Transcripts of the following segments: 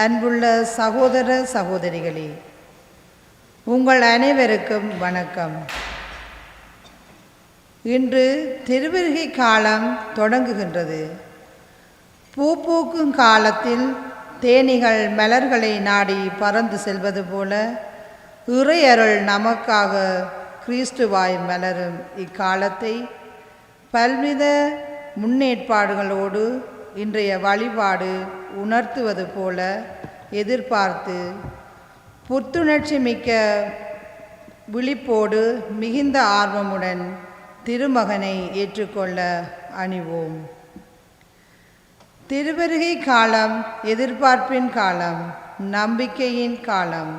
அன்புள்ள சகோதர சகோதரிகளே, உங்கள் அனைவருக்கும் வணக்கம். இன்று திருவருகை காலம் தொடங்குகின்றது. பூ பூக்கும் காலத்தில் தேனீகள் மலர்களை நாடி பறந்து செல்வது போல இறையருள் நமக்காக கிறிஸ்துவாய் மலரும் இக்காலத்தை பல்வித முன்னேற்பாடுகளோடு இன்றைய வழிபாடு உணர்த்துவது போல எதிர்பார்த்து புத்துணர்ச்சி மிக்க விழிப்போடு மிகுந்த ஆர்வமுடன் திருமகனை ஏற்றுக்கொள்ள அணிவோம். திருவருகை காலம் எதிர்பார்ப்பின் காலம், நம்பிக்கையின் காலம்.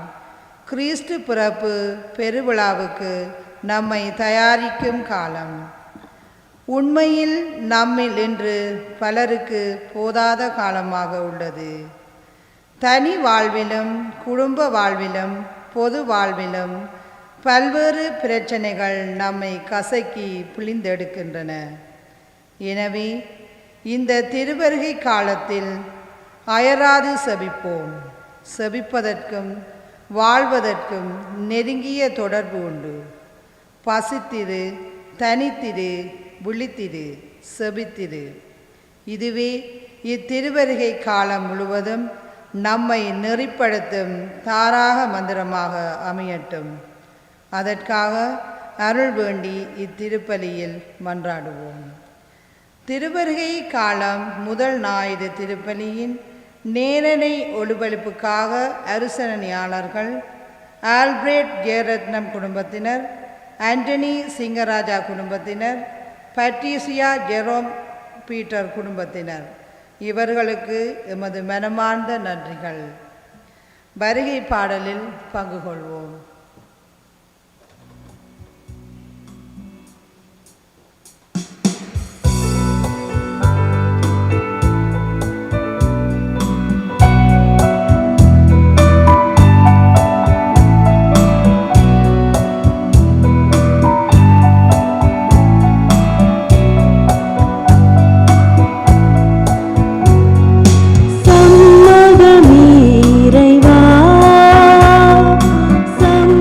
கிறிஸ்து பிறப்பு பெருவிழாவுக்கு நம்மை தயாரிக்கும் காலம். உண்மையில் நம்மில் இன்று பலருக்கு போதாத காலமாக உள்ளது. தனி வாழ்விலும் குடும்ப வாழ்விலும் பொது வாழ்விலும் பல்வேறு பிரச்சனைகள் நம்மை கசக்கி பிழிந்தெடுக்கின்றன. எனவே இந்த திருவருகை காலத்தில் அயராது செபிப்போம். செபிப்பதற்கும் வாழ்வதற்கும் நெருங்கிய தொடர்பு உண்டு. பசித்திரு, தனித்திரு, விழித்திரு, செபித்திரு. இதுவே இத்திருவருகை காலம் முழுவதும் நம்மை நெறிப்படுத்தும் தாராக மந்திரமாக அமையட்டும். அதற்காக அருள் வேண்டி இத்திருப்பலியில் மன்றாடுவோம். திருவருகை காலம் முதல் ஞாயிறு திருப்பலியின் நேரடி ஒளிபரப்புக்காக அருசரணியாளர்கள் ஆல்பிரட் ஜெயரத்னம் குடும்பத்தினர், ஆண்டனி சிங்கராஜா குடும்பத்தினர், பட்ரிசியா ஜெரோம் பீட்டர் குடும்பத்தினர், இவர்களுக்கு எமது மனமார்ந்த நன்றிகள். வருகை பாடலில் பங்கு கொள்வோம். சம்மதமே இறைவா, சம்மதமே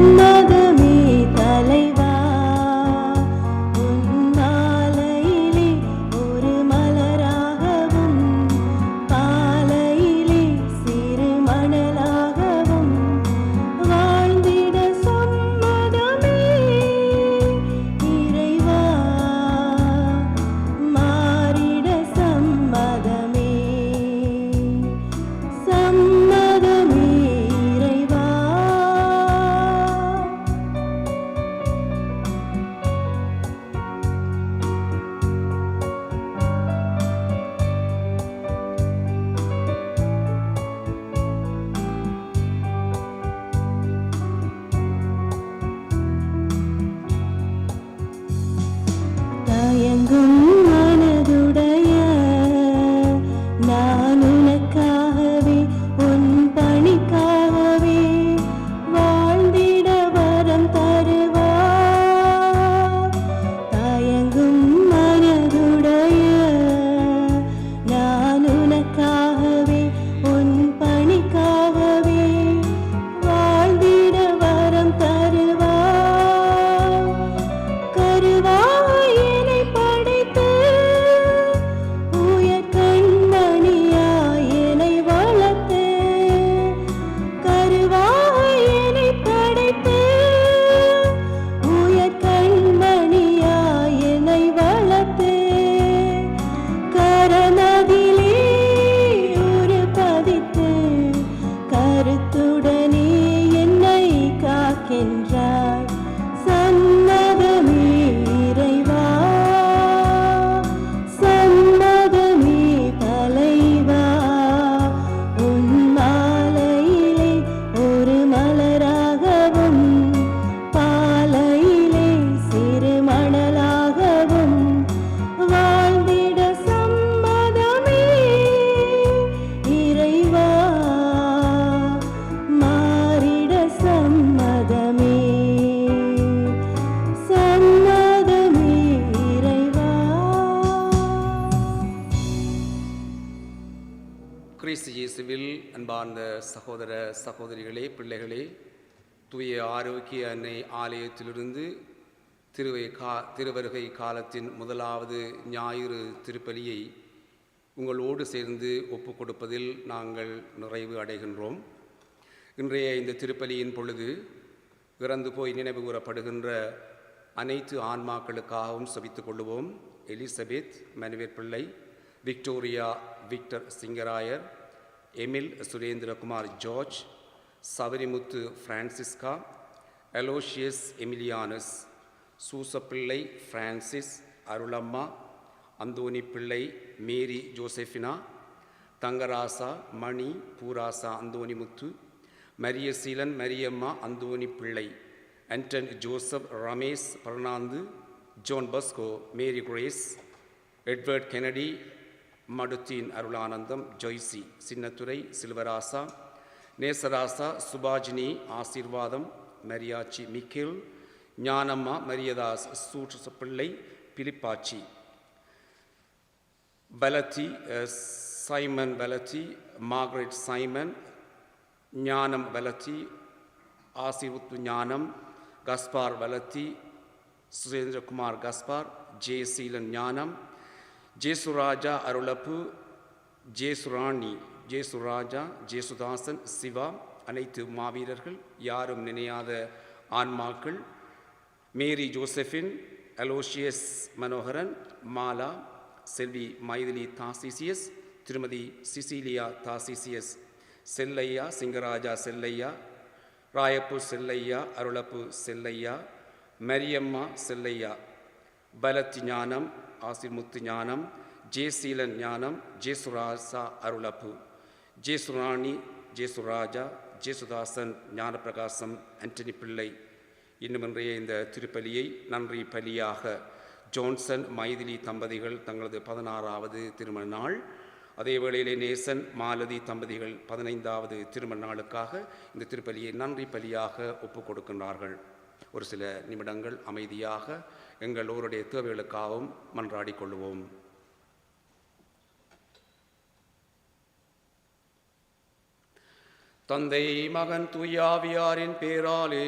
அன்பார்ந்த சகோதர சகோதரிகளே, பிள்ளைகளே, தூய ஆரோக்கிய அன்னை ஆலயத்திலிருந்து திருவருகை காலத்தின் முதலாவது ஞாயிறு திருப்பலியை உங்களோடு சேர்ந்து ஒப்புக் கொடுப்பதில் நாங்கள் நிறைவு அடைகின்றோம். இன்றைய இந்த திருப்பலியின் பொழுது இறந்து போய் நினைவு கூறப்படுகின்ற அனைத்து ஆன்மாக்களுக்காகவும் செபித்துக் கொள்ளுவோம். Elizabeth Manuel Pillai, Victoria Victor Singarayar, Emil Surendrakumar George, Savarimuthu Francisca, Aloysius Emilianus, Soosaipillai Francis, Arulamma, Anthony Pillai, Mary Josephina, Thangarasa, Mani, Poorasa, Anthonimuthu, Mariaseelan, Mariamma, Anthony Pillai, Anton Joseph, Ramesh, Fernando, John Bosco, Mary Grace, Edward Kennedy, Madutheen Arulanandam, Joycy, Chinnathurai, Silvarasa, Nesarasa, Subajini, Aseervatham, Mariyachi, Michael, Gnanamma, Mariyadas, Soosaipillai, Philipachi, Palathi, Simon Palathi, Margaret Simon, Gnanam Palathi, Aseervuthu Gnanam, Gaspar Palathi, Surendrakumar Gaspar, Jeyaseelan Gnanam, Jesuraja Arulappu, ஜேசுராணி, Jesuraja, Jesudasan, Siva, அனைத்து மாவீரர்கள், யாரும் நினையாத ஆன்மாக்கள், மேரி ஜோசபின், அலோஷியஸ் மனோகரன், மாலா, செல்வி மைதிலி தாசிசியஸ், திருமதி Cecilia Tharcisius, Chellaiah, Sinharaja Chellaiah, Rayappu Chellaiah, Arulappu Chellaiah, Mariamma Chellaiah, பலத்தி ஞானம், ஆசிர்முத்து ஞானம், ஜேசீலன் ஞானம், ஜேசுராசா அருளப்பு, ஜேசுராணி, ஜேசுராஜா, ஜேசுதாசன், ஞானப்பிரகாசம், ஆண்டனி பிள்ளை. இன்னும் இன்றைய இந்த திருப்பலியை நன்றி பலியாக ஜோன்சன் மைதிலி தம்பதிகள் தங்களது 16வது திருமண நாள், அதே வேளையிலே நேசன் மாலதி தம்பதிகள் 15வது திருமண நாளுக்காக இந்த திருப்பலியை நன்றி பலியாக ஒப்புக் கொடுக்கின்றார்கள். ஒரு சில நிமிடங்கள் அமைதியாக எங்களோருடைய தேவைகளுக்காகவும் மன்றாடிக் கொள்வோம். தந்தை, மகன், தூயாவியாரின் பேராலே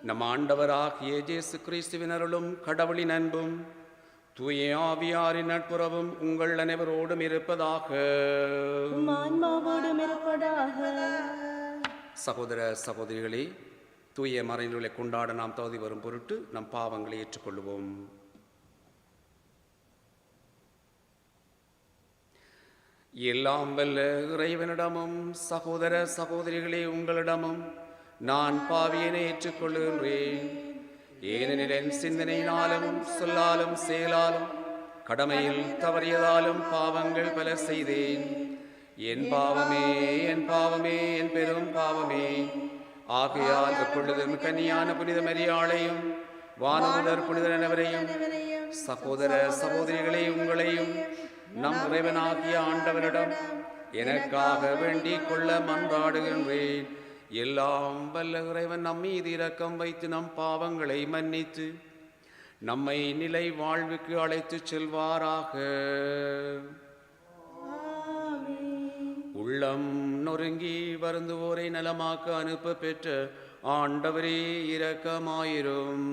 நம் ஆண்டவராகிய இயேசு கிறிஸ்துவின் அருளும் கடவுளின் அன்பும் தூய ஆவியாரின் நட்புறவும் உங்கள் அனைவரோடும் இருப்பதாக. சகோதர சகோதரிகளே, தூய மறைநூலை கொண்டாட நாம் தகுதி வரும் பொருட்டு நம் பாவங்களை ஏற்றுக்கொள்வோம். எல்லாம் வல்ல இறைவனிடமும் சகோதர சகோதரிகளே உங்களிடமும் நான் பாவியனை ஏற்றுக்கொள்கின்றேன். ஏனெனில் என் சிந்தனையினாலும் சொல்லாலும் செயலாலும் கடமையில் தவறியதாலும் பாவங்கள் பல செய்தேன். என் பாவமே, என் பாவமே, என் பெரும் பாவமே. ஆகையால் எப்பொழுதும் கன்னியான புனித மரியாளையும் வானமுதர் புனிதர் அனைவரையும் சகோதர சகோதரிகளை உங்களையும் நம் இறைவனாகிய ஆண்டவரிடம் எனக்காக வேண்டிக் கொள்ள மன்றாடுகின்றேன். எல்லாம் வல்ல இறைவன் நம் மீது இரக்கம் வைத்து நம் பாவங்களை மன்னித்து நம்மை நிலை வாழ்வுக்கு அழைத்துச் செல்வாராக. உள்ளம் நொறுங்கி வருந்துவோரை நலமாக்க அனுப்ப பெற்ற ஆண்டவரே இரக்கமாயிரும்.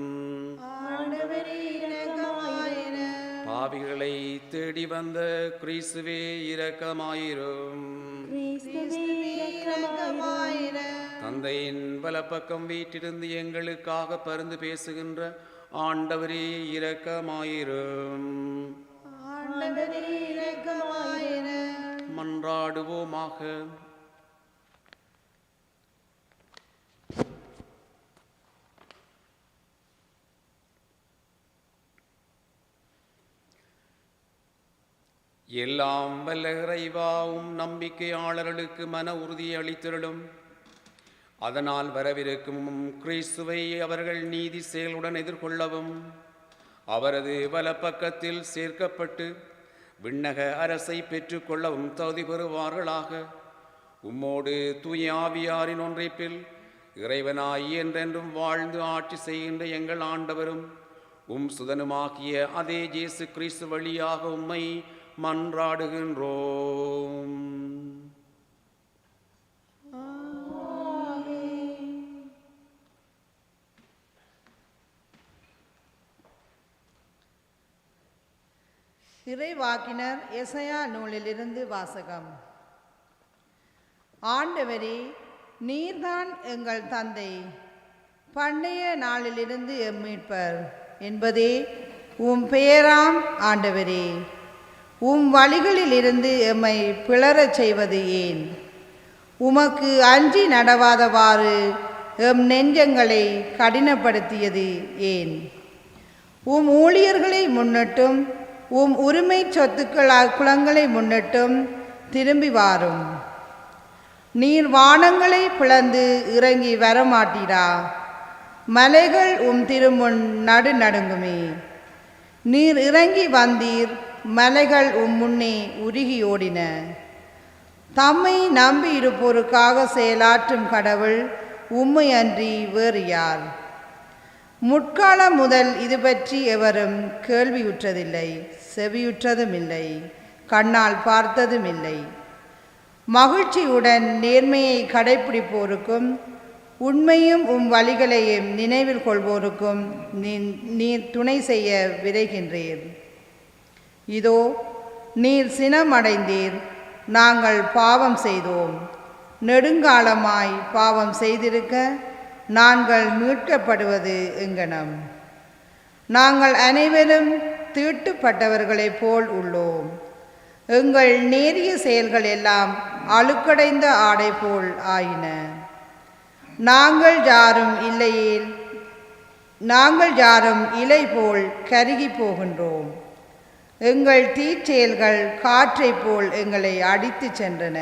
பாவிகளை தேடி வந்த கிறிஸ்துவே இரக்கமாயிரும். தந்தையின் வலப்பக்கம் வீட்டிலிருந்து எங்களுக்காக பரிந்து பேசுகின்ற ஆண்டவரே இரக்கமாயிரும். மன்றாடுவோமாக. எல்லாம் வல்ல இறைவாவும் நம்பிக்கையாளர்களுக்கு மன உறுதியை அளித்திருளும். அதனால் வரவிருக்கும் கிறிஸ்துவை அவர்கள் நீதி செயலுடன் எதிர்கொள்ளவும் அவரது வலப்பக்கத்தில் சேர்க்கப்பட்டு விண்ணக அரசை பெற்றுக்கொள்ளவும் தகுதி பெறுவார்களாக. உம்மோடு தூய ஆவியாரின் ஒன்றைப்பில் இறைவனாய் என்றென்றும் வாழ்ந்து ஆட்சி செய்கின்ற எங்கள் ஆண்டவரும் உம் சுதனுமாகிய அதே இயேசு கிறிஸ்து வழியாக உம்மை மன்றாடுகின்றோம். இறைவாக்கினர் எசையா நூலிலிருந்து வாசகம். ஆண்டவரே, நீர்தான் எங்கள் தந்தை, பண்டைய நாளிலிருந்து எம்மீட்பர் என்பதே உம் பெயராம். ஆண்டவரே, உம் வழிகளிலிருந்து எம்மை பிளறச் செய்வது ஏன்? உமக்கு அஞ்சி நடவாதவாறு எம் நெஞ்சங்களை கடினப்படுத்தியது ஏன்? உம் ஊழியர்களை முன்னிட்டும் உம் உரிமை குலங்களை முன்னிட்டும் திரும்பி வாரும். நீர் வானங்களை பிளந்து இறங்கி வரமாட்டீரா? மலைகள் உம் திருமுன் நடுநடுங்குமே. நீர் இறங்கி வந்தீர், மலைகள் உம் முன்னே உருகி ஓடின. தம்மை நம்பி இருப்போருக்காக செயலாற்றும் கடவுள் உம்மை அன்றி வேறு யார்? முற்காலம் முதல் இது பற்றி எவரும் கேள்வியுற்றதில்லை, செவியுற்றதும் இல்லை, கண்ணால் பார்த்ததும் இல்லை. மகிழ்ச்சியுடன் நேர்மையை கடைப்பிடிப்போருக்கும் உண்மையும் உம் வழிகளையும் நினைவில் கொள்வோருக்கும் நீர் துணை செய்ய விரைகின்றீர். இதோ நீர் சினமடைந்தீர், நாங்கள் பாவம் செய்தோம். நெடுங்காலமாய் பாவம் செய்திருக்க நாங்கள் மீட்கப்படுவது எங்கனம்? நாங்கள் அனைவரும் தீட்டுப்பட்டவர்களைப் போல் உள்ளோம். எங்கள் நேரிய செயல்கள் எல்லாம் அழுக்கடைந்த ஆடை போல் ஆயின. நாங்கள் யாரும் இலை போல் கருகி போகின்றோம். எங்கள் தீச்செயல்கள் காற்றை போல் எங்களை அடித்து சென்றன.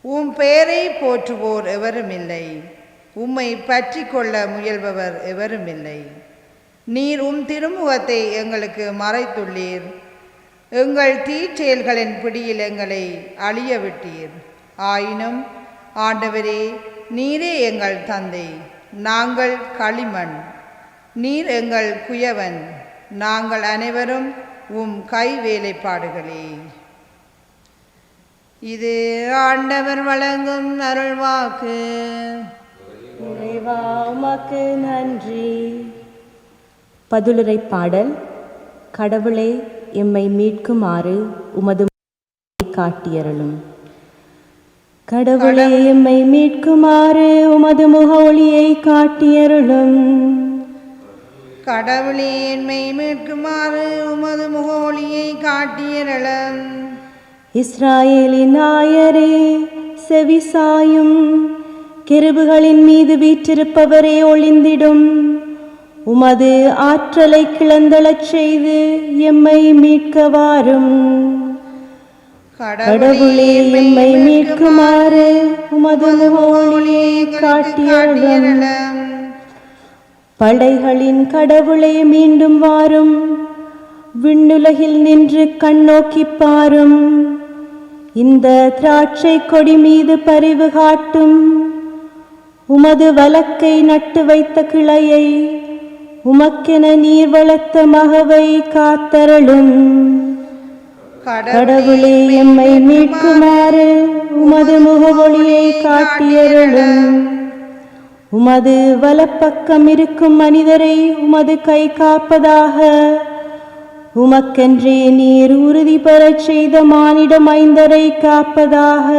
உம் பெயரை போற்றுவோர் எவரும் இல்லை, உம்மை பற்றி கொள்ள முயல்பவர் எவரும் இல்லை. நீர் உம் திருமுகத்தை எங்களுக்கு மறைத்துள்ளீர். எங்கள் தீச்செயல்களின் பிடியில் எங்களை அழிய விட்டீர். ஆயினும் ஆண்டவரே, நீரே எங்கள் தந்தை, நாங்கள் களிமண். நீர் எங்கள் குயவன், நாங்கள் அனைவரும் உம் கை வேலைப்பாடுகளே. இது ஆண்டவர் வழங்கும் அருள்வாக்கு. இறைவா, உமக்கு நன்றி. பதிலுரை பாடல். கடவுளே, எம்மை மீட்குமாறு உமது காட்டியருளும். கடவுளே, எம்மை மீட்குமாறு உமது முக ஒளியை காட்டியருளும். கடவுளே, எம்மை மீட்குமாறு உமது முக ஒளியை காட்டியருளும். இஸ்ராயேலின் நாயரே, செவிசாயும். கெருபுகளின் மீது வீற்றிருப்பவரே, ஒளிந்திடும். உமது ஆற்றலை கிளந்தளச் செய்து எம்மை மீட்கவாரும். கடவுளே, எம்மை மீட்குமாறு உமது ஒளியை காட்டியருளும். படைகளின் கடவுளே, மீண்டும் வாரும். விண்ணுலகில் நின்று கண்ணோக்கி பாரும். இந்த திராட்சை கொடி மீது பரிவு காட்டும். உமது வலக்கை நட்டு வைத்த கிளையை, உமக்கென நீர் வளர்த்த மகவை காத்தருளும். கடவுளே, எம்மை மீட்குமாறு உமது முகவொளியை காட்டியருளும். உமது வலப்பக்கம் இருக்கும் மனிதரை உமது கை காப்பதாக. உமக்கென்றே நீர் உறுதி பெறச் செய்த மானிட மைந்தரை காப்பதாக.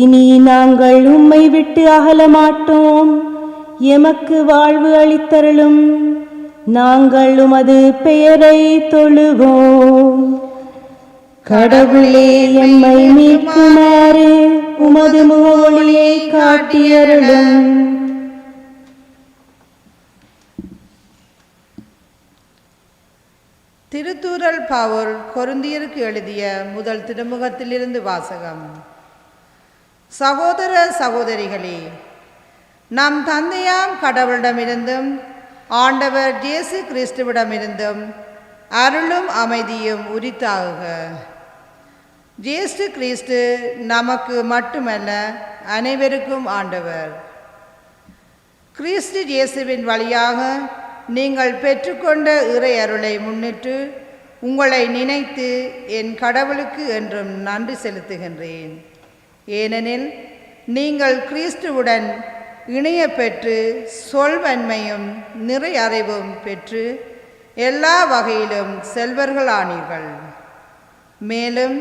இனி நாங்கள் உம்மை விட்டு அகல மாட்டோம். எமக்கு வாழ்வு அளித்தருளும். நாங்கள் உமது பெயரை தொழுவோம். கடவுளே, எம்மை மீட்குமாறு உமது முகவொளியை காட்டியருளும். திருத்தூதர் பவுல் கொரிந்தியருக்கு எழுதிய முதல் திருமுகத்திலிருந்து வாசகம். சகோதர சகோதரிகளே, நம் தந்தையாம் கடவுளிடமிருந்தும் ஆண்டவர் இயேசு கிறிஸ்துவிடமிருந்தும் அருளும் அமைதியும் உரித்தாகுக. இயேசு கிறிஸ்து நமக்கு மட்டுமல்ல, அனைவருக்கும் ஆண்டவர். கிறிஸ்து இயேசுவின் வழியாக நீங்கள் பெற்றுக்கொண்ட இறை அருளை முன்னிட்டு உங்களை நினைத்து என் கடவுளுக்கு என்றும் நன்றி செலுத்துகின்றேன். ஏனெனில் நீங்கள் கிறிஸ்துவுடன் இணைய பெற்று சொல்வன்மையும் நிறை அறிவும் பெற்று எல்லா வகையிலும் செல்வர்களானீர்கள். மேலும்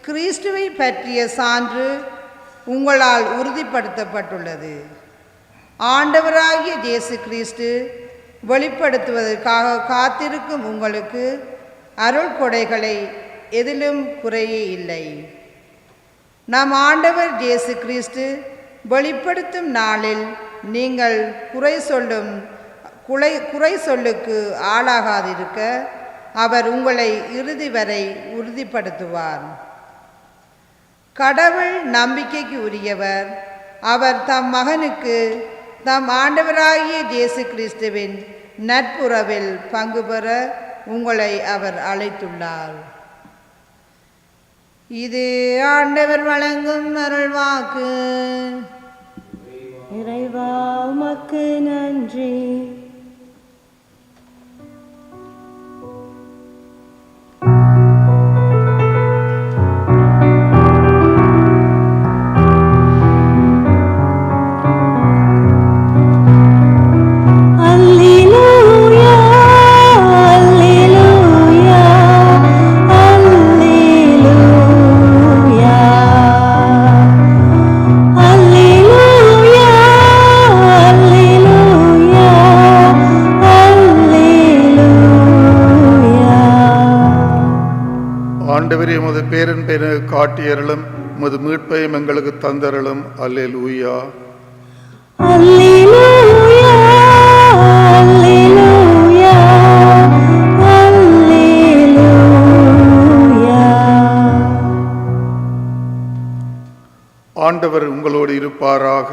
கிறிஸ்துவை பற்றிய சான்று உங்களால் உறுதிப்படுத்தப்பட்டுள்ளது. ஆண்டவராகிய இயேசு கிறிஸ்து வெளிப்படுத்துவதற்காக காத்திருக்கும் உங்களுக்கு அருள் கொடைகளை எதிலும் குறையே இல்லை. நம் ஆண்டவர் இயேசு கிறிஸ்து வெளிப்படுத்தும் நாளில் நீங்கள் குறை சொல்லுக்கு ஆளாகாதிருக்க அவர் உங்களை இறுதி வரை உறுதிப்படுத்துவார். கடவுள் நம்பிக்கைக்கு உரியவர். அவர் தம் மகனுக்கு தம் ஆண்டவராகிய இயேசு கிறிஸ்துவின் நட்புறவில் பங்கு பெற உங்களை அவர் அழைத்துள்ளார். இது ஆண்டவர் வழங்கும் அருள்வாக்கு. இறைவா உமக்கு நன்றி. ஆண்டவரே, உமது பேரன் பெயரை காட்டியருளும், உமது மீட்பையும் எங்களுக்கு தந்தருளும். அல்லேலூயா. அல்லேலூயா, அல்லேலூயா, அல்லேலூயா. ஆண்டவர் உங்களோடு இருப்பாராக.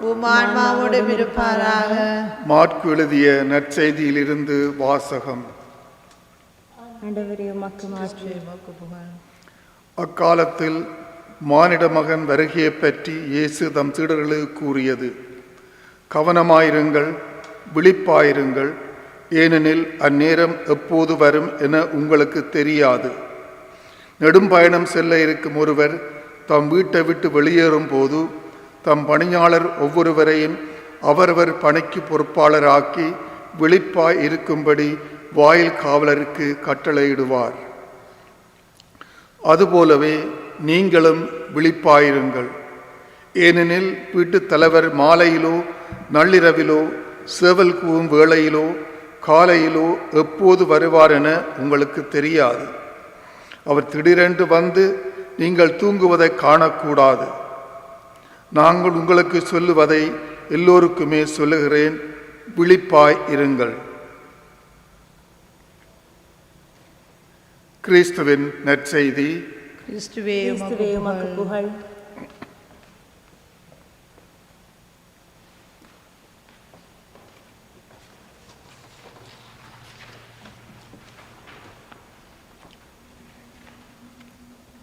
உம் ஆன்மாவோடும் இருப்பாராக. மாற்கு எழுதிய நற்செய்தியிலிருந்து வாசகம். ஆண்டவரே உமக்கு மாற்றி. அக்காலத்தில் மானிட மகன் வருகையை பற்றி இயேசு தம் சீடர்களுக்கு கூறியது: கவனமாயிருங்கள், விழிப்பாயிருங்கள், ஏனெனில் அந்நேரம் எப்போது வரும் என உங்களுக்கு தெரியாது. நெடும் பயணம் செல்ல இருக்கும் ஒருவர் தம் வீட்டை விட்டு வெளியேறும் போது தம் பணியாளர் ஒவ்வொருவரையும் அவரவர் பணிக்கு பொறுப்பாளராக்கி விழிப்பாய் இருக்கும்படி வாயில் காவலருக்கு கட்டளையிடுவார். அதுபோலவே நீங்களும் விழிப்பாயிருங்கள். ஏனெனில் வீட்டுத் தலைவர் மாலையிலோ நள்ளிரவிலோ சேவல் கூவும் வேளையிலோ காலையிலோ எப்போது வருவார் என உங்களுக்கு தெரியாது. அவர் திடீரென்று வந்து நீங்கள் தூங்குவதை காணக்கூடாது. நாங்கள் உங்களுக்கு சொல்லுவதை எல்லோருக்குமே சொல்லுகிறேன், விழிப்பாய் இருங்கள். கிறிஸ்துவின் நற்செய்தி. கிறிஸ்துவே உமக்கு புகழ்.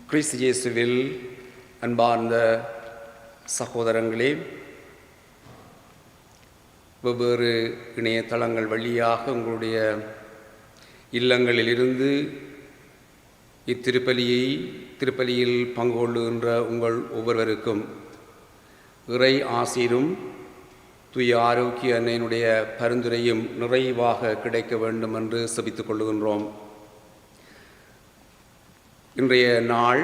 கிறிஸ்து இயேசுவில் அன்பார்ந்த சகோதரங்களே, வெவ்வேறு இணையதளங்கள் வழியாக உங்களுடைய இல்லங்களிலிருந்து திருப்பலியில் பங்கு கொள்ளுகின்ற உங்கள் ஒவ்வொருவருக்கும் இறை ஆசீரும் தூய ஆரோக்கிய அன்னையினுடைய பரிந்துரையும் நிறைவாக கிடைக்க வேண்டும் என்று செபித்துக் கொள்ளுகின்றோம். இன்றைய நாள்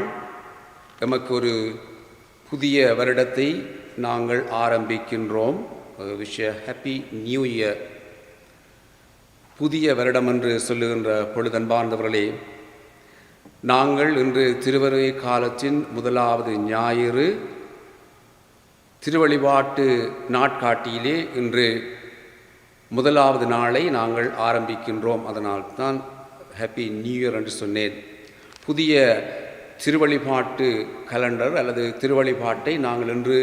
எமக்கு ஒரு புதிய வருடத்தை நாங்கள் ஆரம்பிக்கின்றோம். Happy new year. புதிய வருடம் என்று சொல்லுகின்ற பொழுதன்பார்ந்தவர்களே, நாங்கள் இன்று திருவருகை காலத்தின் முதலாவது ஞாயிறு திருவழிபாட்டு நாட்காட்டியிலே இன்று முதலாவது நாளை நாங்கள் ஆரம்பிக்கின்றோம். அதனால் தான் ஹாப்பி நியூ இயர் என்று சொன்னேன். புதிய திருவழிபாட்டு கலண்டர் அல்லது திருவழிபாட்டை நாங்கள் இன்று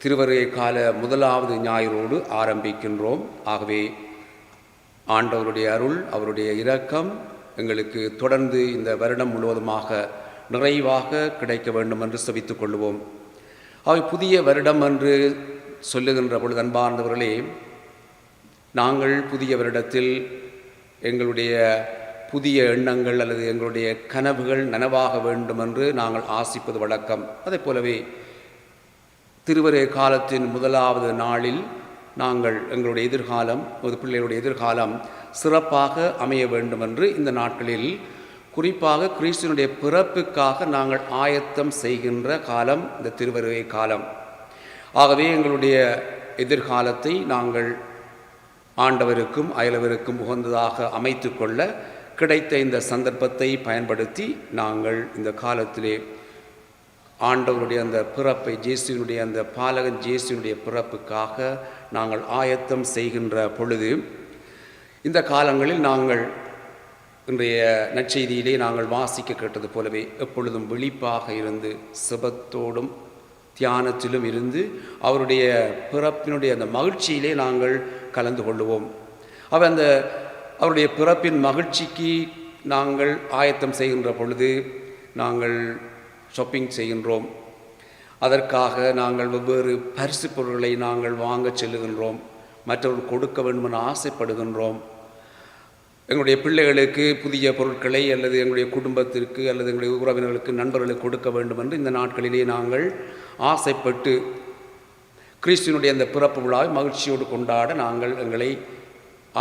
திருவருகை கால முதலாவது ஞாயிறோடு ஆரம்பிக்கின்றோம். ஆகவே ஆண்டவருடைய அருள், அவருடைய இரக்கம் எங்களுக்கு தொடர்ந்து இந்த வருடம் முழுவதுமாக நிறைவாக கிடைக்க வேண்டும் என்று செபித்துக் கொள்வோம். அவை புதிய வருடம் என்று சொல்லுகின்ற பொழுது அன்பார்ந்தவர்களே, நாங்கள் புதிய வருடத்தில் எங்களுடைய புதிய எண்ணங்கள் அல்லது எங்களுடைய கனவுகள் நனவாக வேண்டும் என்று நாங்கள் ஆசிப்பது வழக்கம். அதே போலவே திருவருகை காலத்தின் முதலாவது நாளில் நாங்கள் எங்களுடைய எதிர்காலம், பிள்ளைகளுடைய எதிர்காலம் சிறப்பாக அமைய வேண்டும் என்று இந்த நாட்களில் குறிப்பாக கிறிஸ்துவனுடைய பிறப்புக்காக நாங்கள் ஆயத்தம் செய்கின்ற காலம் இந்த திருவருகை காலம். ஆகவே எங்களுடைய எதிர்காலத்தை நாங்கள் ஆண்டவருக்கும் அயலவருக்கும் உகந்ததாக அமைத்து கொள்ள கிடைத்த இந்த சந்தர்ப்பத்தை பயன்படுத்தி நாங்கள் இந்த காலத்திலே ஆண்டவருடைய அந்த பிறப்பை இயேசுவினுடைய அந்த பாலகன் இயேசுவினுடைய பிறப்புக்காக நாங்கள் ஆயத்தம் செய்கின்ற பொழுது இந்த காலங்களில் நாங்கள் இன்றைய நற்செய்தியிலே நாங்கள் வாசிக்க கேட்டது போலவே எப்பொழுதும் விழிப்பாக இருந்து செபத்தோடும் தியானத்திலும் இருந்து அவருடைய பிறப்பினுடைய அந்த மகிழ்ச்சியிலே நாங்கள் கலந்து கொள்ளுவோம். அவருடைய பிறப்பின் மகிழ்ச்சிக்கு நாங்கள் ஆயத்தம் செய்கின்ற பொழுது நாங்கள் ஷாப்பிங் செய்கின்றோம். அதற்காக நாங்கள் வெவ்வேறு பரிசு பொருட்களை நாங்கள் வாங்க செல்லுகின்றோம். மற்றவர்கள் கொடுக்க வேண்டும் என ஆசைப்படுகின்றோம். எங்களுடைய பிள்ளைகளுக்கு புதிய பொருட்களை அல்லது எங்களுடைய குடும்பத்திற்கு அல்லது எங்களுடைய உறவினர்களுக்கு நண்பர்களுக்கு கொடுக்க வேண்டும் என்று இந்த நாட்களிலே நாங்கள் ஆசைப்பட்டு கிறிஸ்துவனுடைய அந்த பிறப்பு விழாவை மகிழ்ச்சியோடு கொண்டாட நாங்கள் எங்களை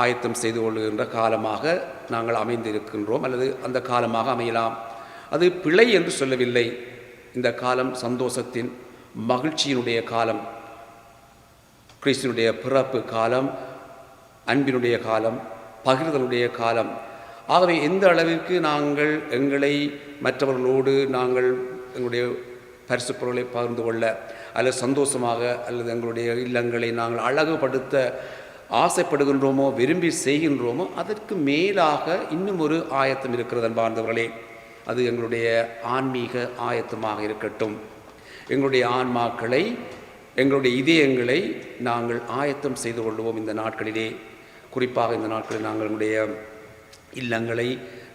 ஆயத்தம் செய்து கொள்கின்ற காலமாக நாங்கள் அமைந்திருக்கின்றோம் அல்லது அந்த காலமாக அமையலாம். அது பிழை என்று சொல்லவில்லை. இந்த காலம் சந்தோஷத்தின் மகிழ்ச்சியினுடைய காலம், கிறிஸ்துவனுடைய பிறப்பு காலம், அன்பினுடைய காலம், பகிர்தலுடைய காலம். ஆகவே எந்த அளவிற்கு நாங்கள் எங்களை மற்றவர்களோடு நாங்கள் எங்களுடைய பரிசு பொருளை பகிர்ந்து கொள்ள அல்லது சந்தோஷமாக அல்லது எங்களுடைய இல்லங்களை நாங்கள் அழகுபடுத்த ஆசைப்படுகின்றோமோ விரும்பி செய்கின்றோமோ அதற்கு மேலாக இன்னும் ஒரு ஆயத்தம் இருக்கிறது அன்பார்ந்தவர்களே. அது எங்களுடைய ஆன்மீக ஆயத்தமாக இருக்கட்டும். எங்களுடைய ஆன்மாக்களை எங்களுடைய இதயங்களை நாங்கள் ஆயத்தம் செய்து கொள்வோம். இந்த நாட்களிலே குறிப்பாக இந்த நாட்களில் நாங்கள் எங்களுடைய இல்லங்களை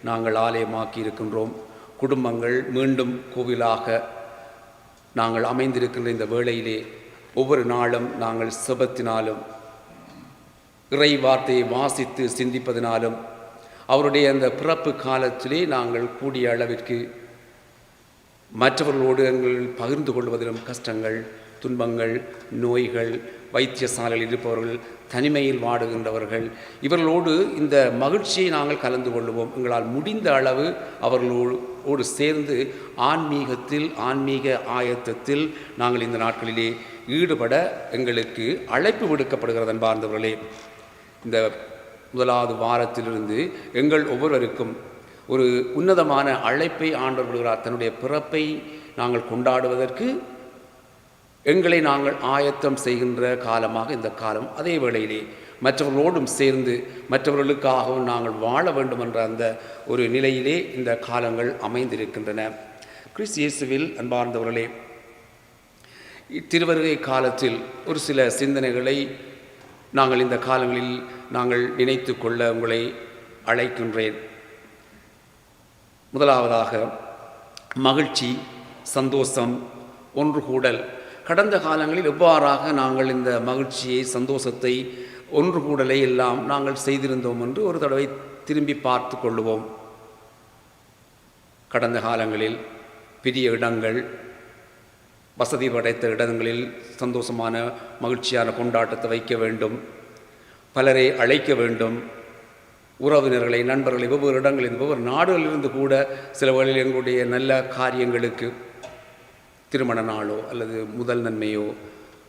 நாங்கள் ஆலயமாக்கி இருக்கின்றோம். குடும்பங்கள் மீண்டும் கோவிலாக நாங்கள் அமைந்திருக்கின்ற இந்த வேளையிலே ஒவ்வொரு நாளும் நாங்கள் செபத்தினாலும் இறை வார்த்தையை வாசித்து சிந்திப்பதினாலும் அவருடைய அந்த பிறப்பு காலத்திலே நாங்கள் கூடிய அளவிற்கு மற்றவர்களோடு எங்கள் பகிர்ந்து கொள்வதிலும் கஷ்டங்கள், துன்பங்கள், நோய்கள், வைத்தியசாலையில் இருப்பவர்கள், தனிமையில் வாடுகின்றவர்கள், இவர்களோடு இந்த மகிழ்ச்சியை நாங்கள் கலந்து கொள்வோம். எங்களால் முடிந்த அளவு அவர்களோடு சேர்ந்து ஆன்மீகத்தில், ஆன்மீக ஆயத்தத்தில் நாங்கள் இந்த நாட்களிலே ஈடுபட எங்களுக்கு அழைப்பு விடுக்கப்படுகிறது அன்பார்ந்தவர்களே. இந்த முதலாவது வாரத்திலிருந்து எங்கள் ஒவ்வொருவருக்கும் ஒரு உன்னதமான அழைப்பை ஆண்டவர் விடுகிறார். தன்னுடைய பிறப்பை நாங்கள் கொண்டாடுவதற்கு எங்களை நாங்கள் ஆயத்தம் செய்கின்ற காலமாக இந்த காலம். அதே வேளையிலே மற்றவர்களோடும் சேர்ந்து மற்றவர்களுக்காகவும் நாங்கள் வாழ வேண்டும் என்ற அந்த ஒரு நிலையிலே இந்த காலங்கள் அமைந்திருக்கின்றன. கிறிஸ்து இயேசுவில் அன்பார்ந்தவர்களே, திருவருகை காலத்தில் ஒரு சில சிந்தனைகளை நாங்கள் இந்த காலங்களில் நாங்கள் நினைத்து கொள்ள உங்களை அழைக்கின்றேன். முதலாவதாக மகிழ்ச்சி, சந்தோஷம், ஒன்று கூடல். கடந்த காலங்களில் எவ்வாறாக நாங்கள் இந்த மகிழ்ச்சியை, சந்தோஷத்தை, ஒன்று கூடலை எல்லாம் நாங்கள் செய்திருந்தோம் என்று ஒரு தடவை திரும்பி பார்த்து கொள்ளுவோம். கடந்த காலங்களில் பெரிய இடங்கள், வசதி படைத்த இடங்களில் சந்தோஷமான மகிழ்ச்சியான கொண்டாட்டத்தை வைக்க வேண்டும், பலரை அழைக்க வேண்டும், உறவினர்களை, நண்பர்களை ஒவ்வொரு இடங்களில் ஒவ்வொரு நாடுகளிலிருந்து கூட சில வழியில் எங்களுடைய நல்ல காரியங்களுக்கு, திருமண நாளோ அல்லது முதல் நன்மையோ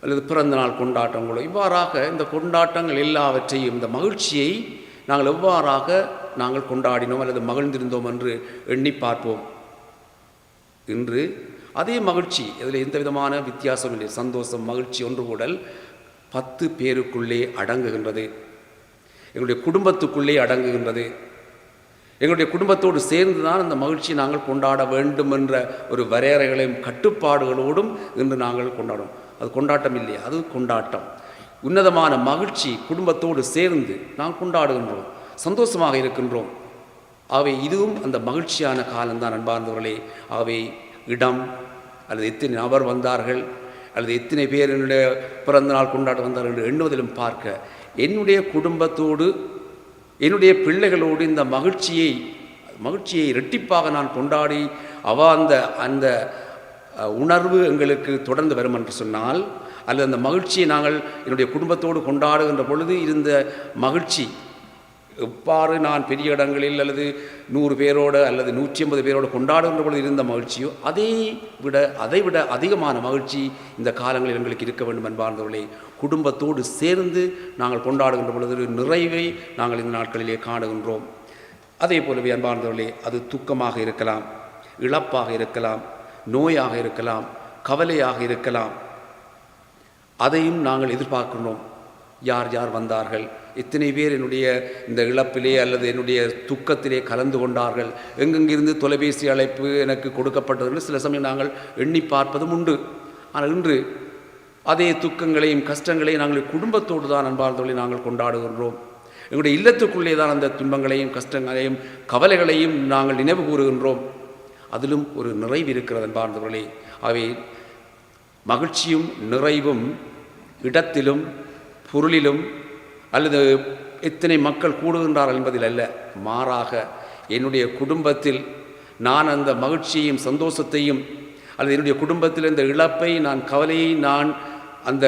அல்லது பிறந்த நாள் கொண்டாட்டங்களோ, இவ்வாறாக இந்த கொண்டாட்டங்கள் எல்லாவற்றையும், இந்த மகிழ்ச்சியை நாங்கள் எவ்வாறாக நாங்கள் கொண்டாடினோம் அல்லது மகிழ்ந்திருந்தோம் என்று எண்ணி பார்ப்போம். இன்று அதே மகிழ்ச்சி, இதில் எந்த விதமான வித்தியாசம் இல்லை. சந்தோஷம், மகிழ்ச்சி, ஒன்று கூடல் 10 பேருக்குள்ளே அடங்குகின்றது. எங்களுடைய குடும்பத்துக்குள்ளே அடங்குகின்றது. எங்களுடைய குடும்பத்தோடு சேர்ந்து தான் அந்த மகிழ்ச்சியை நாங்கள் கொண்டாட வேண்டும் என்ற ஒரு வரையறைகளையும் கட்டுப்பாடுகளோடும் இன்று நாங்கள் கொண்டாடும். அது கொண்டாட்டம் இல்லையா? அது கொண்டாட்டம். உன்னதமான மகிழ்ச்சி குடும்பத்தோடு சேர்ந்து நாங்கள் கொண்டாடுகின்றோம், சந்தோஷமாக இருக்கின்றோம். ஆகவே இதுவும் அந்த மகிழ்ச்சியான காலம்தான் அன்பார்ந்தவர்களே. ஆகவே இடம் அல்லது எத்தனை நபர் வந்தார்கள் அல்லது எத்தனை பேர் என்னுடைய பிறந்த நாள் கொண்டாட வந்தார்கள் என்று எண்ணுவதிலும் பார்க்க, என்னுடைய குடும்பத்தோடு என்னுடைய பிள்ளைகளோடு இந்த மகிழ்ச்சியை இரட்டிப்பாக நான் கொண்டாடி அந்த உணர்வு எங்களுக்கு தொடர்ந்து வரும் என்று சொன்னால், அல்லது அந்த மகிழ்ச்சியை நாங்கள் என்னுடைய குடும்பத்தோடு கொண்டாடுகின்ற பொழுது இருந்த மகிழ்ச்சி எவ்வாறு நான் பெரிய இடங்களில் அல்லது 100 பேரோடு அல்லது 150 பேரோடு கொண்டாடுகின்ற பொழுது இருந்த மகிழ்ச்சியோ அதைவிட அதிகமான மகிழ்ச்சி இந்த காலங்களில் எங்களுக்கு இருக்க வேண்டும் என்பார்ந்தவர்களே. குடும்பத்தோடு சேர்ந்து நாங்கள் கொண்டாடுகின்ற பொழுது நிறைவை நாங்கள் இந்த நாட்களிலே காணுகின்றோம். அதே போலவே அன்பார்ந்தவர்களே, அது துக்கமாக இருக்கலாம், இழப்பாக இருக்கலாம், நோயாக இருக்கலாம், கவலையாக இருக்கலாம். அதையும் நாங்கள் எதிர்பார்க்கின்றோம். யார் யார் வந்தார்கள், எத்தனை பேர் என்னுடைய இந்த இழப்பிலே அல்லது என்னுடைய துக்கத்திலே கலந்து கொண்டார்கள், எங்கெங்கிருந்து தொலைபேசி அழைப்பு எனக்கு கொடுக்கப்பட்டது என்று சில சமயம் நாங்கள் எண்ணி பார்ப்பதும் உண்டு. ஆனால் இன்று அதே துக்கங்களையும் கஷ்டங்களையும் நாங்கள் குடும்பத்தோடு தான் அன்பார்ந்தவர்களை நாங்கள் கொண்டாடுகின்றோம். எங்களுடைய இல்லத்துக்குள்ளே தான் அந்த துன்பங்களையும் கஷ்டங்களையும் கவலைகளையும் நாங்கள் நினைவு கூறுகின்றோம். அதிலும் ஒரு நிறைவு இருக்கிறது அன்பார்ந்தவர்களே. அவை மகிழ்ச்சியும் நிறைவும் இடத்திலும் பொருளிலும் அல்லது எத்தனை மக்கள் கூடுகின்றார்கள் என்பதில் அல்ல, மாறாக என்னுடைய குடும்பத்தில் நான் அந்த மகிழ்ச்சியையும் சந்தோஷத்தையும் அல்லது என்னுடைய குடும்பத்தில் இந்த இழப்பை நான் கவலையை நான் அந்த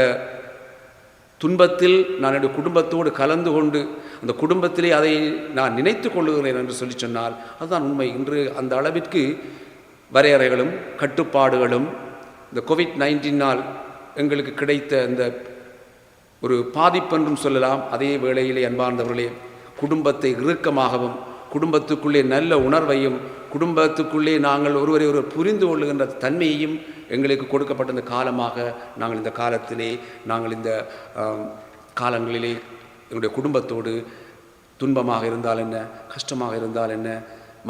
துன்பத்தில் நான் என்னுடைய குடும்பத்தோடு கலந்து கொண்டு அந்த குடும்பத்திலே அதை நான் நினைத்து கொள்ளுகிறேன் என்று சொல்லி சொன்னால் அதுதான் உண்மை. இன்று அந்த அளவிற்கு வரையறைகளும் கட்டுப்பாடுகளும் இந்த கோவிட்-19 எங்களுக்கு கிடைத்த இந்த ஒரு பாதிப்பென்றும் சொல்லலாம். அதே வேளையிலே அன்பார்ந்தவர்களே, குடும்பத்தை இறுக்கமாகவும் குடும்பத்துக்குள்ளே நல்ல உணர்வையும் குடும்பத்துக்குள்ளே நாங்கள் ஒருவரை ஒருவர் புரிந்து கொள்ளுகின்ற தன்மையையும் எங்களுக்கு கொடுக்கப்பட்ட இந்த காலமாக நாங்கள் இந்த காலத்திலே நாங்கள் இந்த காலங்களிலே எங்களுடைய குடும்பத்தோடு துன்பமாக இருந்தால் என்ன, கஷ்டமாக இருந்தால் என்ன,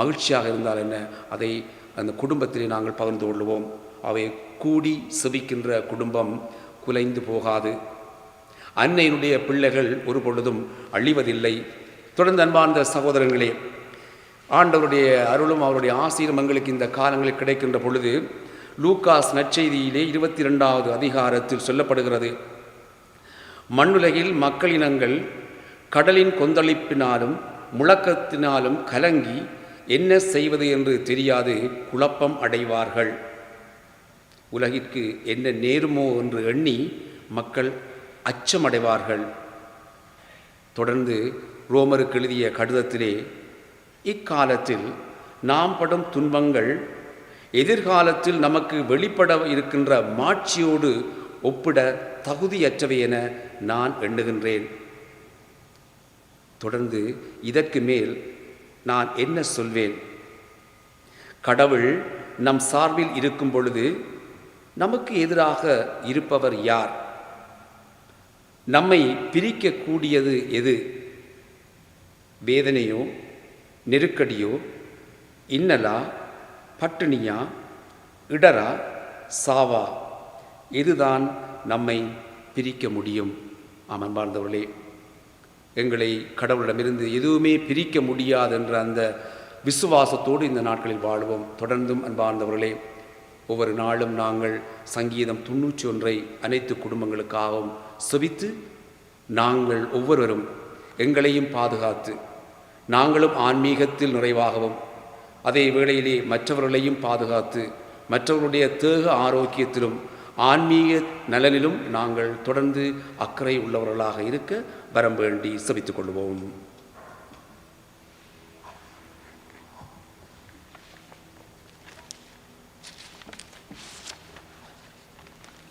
மகிழ்ச்சியாக இருந்தால் என்ன, அதை அந்த குடும்பத்திலே நாங்கள் பகிர்ந்து கொள்வோம். அவை கூடி செவிக்கின்ற குடும்பம் குலைந்து போகாது. அன்னையினுடைய பிள்ளைகள் ஒரு பொழுதும் அழிவதில்லை. தொடர்ந்து அன்பார்ந்த சகோதரங்களே, ஆண்டவருடைய அருளும் அவருடைய ஆசீரும் எங்களுக்கு இந்த காலங்களில் கிடைக்கின்ற பொழுது லூக்காஸ் நற்செய்தியிலே 22வது அதிகாரத்தில் சொல்லப்படுகிறது, மண்ணுலகில் மக்களினங்கள் கடலின் கொந்தளிப்பினாலும் முழக்கத்தினாலும் கலங்கி என்ன செய்வது என்று தெரியாது குழப்பம் அடைவார்கள். உலகிற்கு என்ன நேருமோ என்று எண்ணி மக்கள் அச்சமடைவார்கள். தொடர்ந்து ரோமருக்கு எழுதிய கடிதத்திலே, இக்காலத்தில் நாம் படும் துன்பங்கள் எதிர்காலத்தில் நமக்கு வெளிப்பட இருக்கின்ற மாட்சியோடு ஒப்பிட தகுதியற்றவை என நான் எண்ணுகின்றேன். தொடர்ந்து இதற்கு மேல் நான் என்ன சொல்வேன்? கடவுள் நம் சார்பில் இருக்கும் பொழுது நமக்கு எதிராக இருப்பவர் யார்? நம்மை பிரிக்கக்கூடியது எது? வேதனையோ, நெருக்கடியோ, இன்னலா, பட்டினியா, இடரா, சாவா? இதுதான் நம்மை பிரிக்க முடியும். அன்பார்ந்தவர்களே, எங்களை கடவுளிடமிருந்து எதுவுமே பிரிக்க முடியாது என்ற அந்த விசுவாசத்தோடு இந்த நாட்களில் வாழ்வோம். தொடர்ந்தும் அன்பார்ந்தவர்களே, ஒவ்வொரு நாளும் நாங்கள் சங்கீதம் 91 அனைத்து குடும்பங்களுக்காகவும் செபித்து நாங்கள் ஒவ்வொருவரும் எங்களையும் பாதுகாத்து நாங்களும் ஆன்மீகத்தில் நிறைவாகவும் அதே வேளையிலே மற்றவர்களையும் பாதுகாத்து மற்றவர்களுடைய தேக ஆரோக்கியத்திலும் ஆன்மீக நலனிலும் நாங்கள் தொடர்ந்து அக்கறை உள்ளவர்களாக இருக்க வரம் வேண்டி செபித்துக் கொள்வோம்.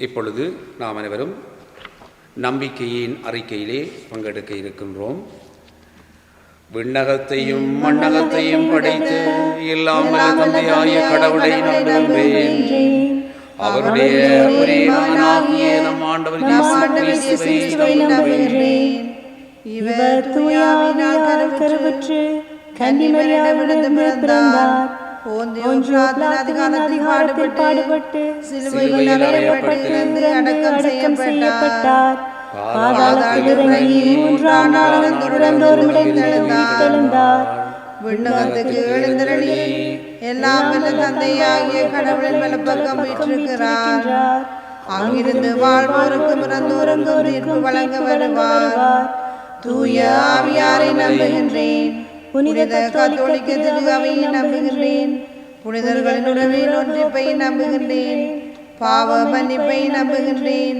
இப்பொழுது நாம் அனைவரும் நம்பிக்கையின் அறிக்கையிலே பங்கெடுக்க இருக்கின்றோம். விண்ணகத்தையும் மண்ணகத்தையும் படைத்து எல்லாம் தந்தையாய கடவுளை நம்புகின்றேன். அவருடைய ஒரே மகனாகிய நம் ஆண்டவர் இயேசு கிறிஸ்துவை நம்புகின்றேன். இவர் தூய ஆவியால் கருவுற்று கன்னிமரியாவிலிருந்து பிறந்தார். அதிகாரத்தில் பாடுபட்டு சிலுவையில் அறையப்பட்டு அடக்கம் செய்யப்பட்டார். பாதாளத்தில் இறங்கி 3ஆம் நாள் எழுந்தார். விண்ணகத்துக்கு எழுந்தருளி எல்லாம் வல்ல தந்தையாகிய கடவுளின் வலப்பக்கம் வீற்றிருக்கிறார். அங்கிருந்து வாழ்வோருக்கும் இறந்தோருக்கும் தீர்ப்பு வழங்க வருவார். தூய ஆவியாரை நம்புகின்றேன். புனித கத்தோலிக்க திருச்சபையை நம்புகின்றேன். புனிதர்களின் உறவின் ஒன்றிப்பை நம்புகின்றேன். பாவ மன்னிப்பை நம்புகின்றேன்.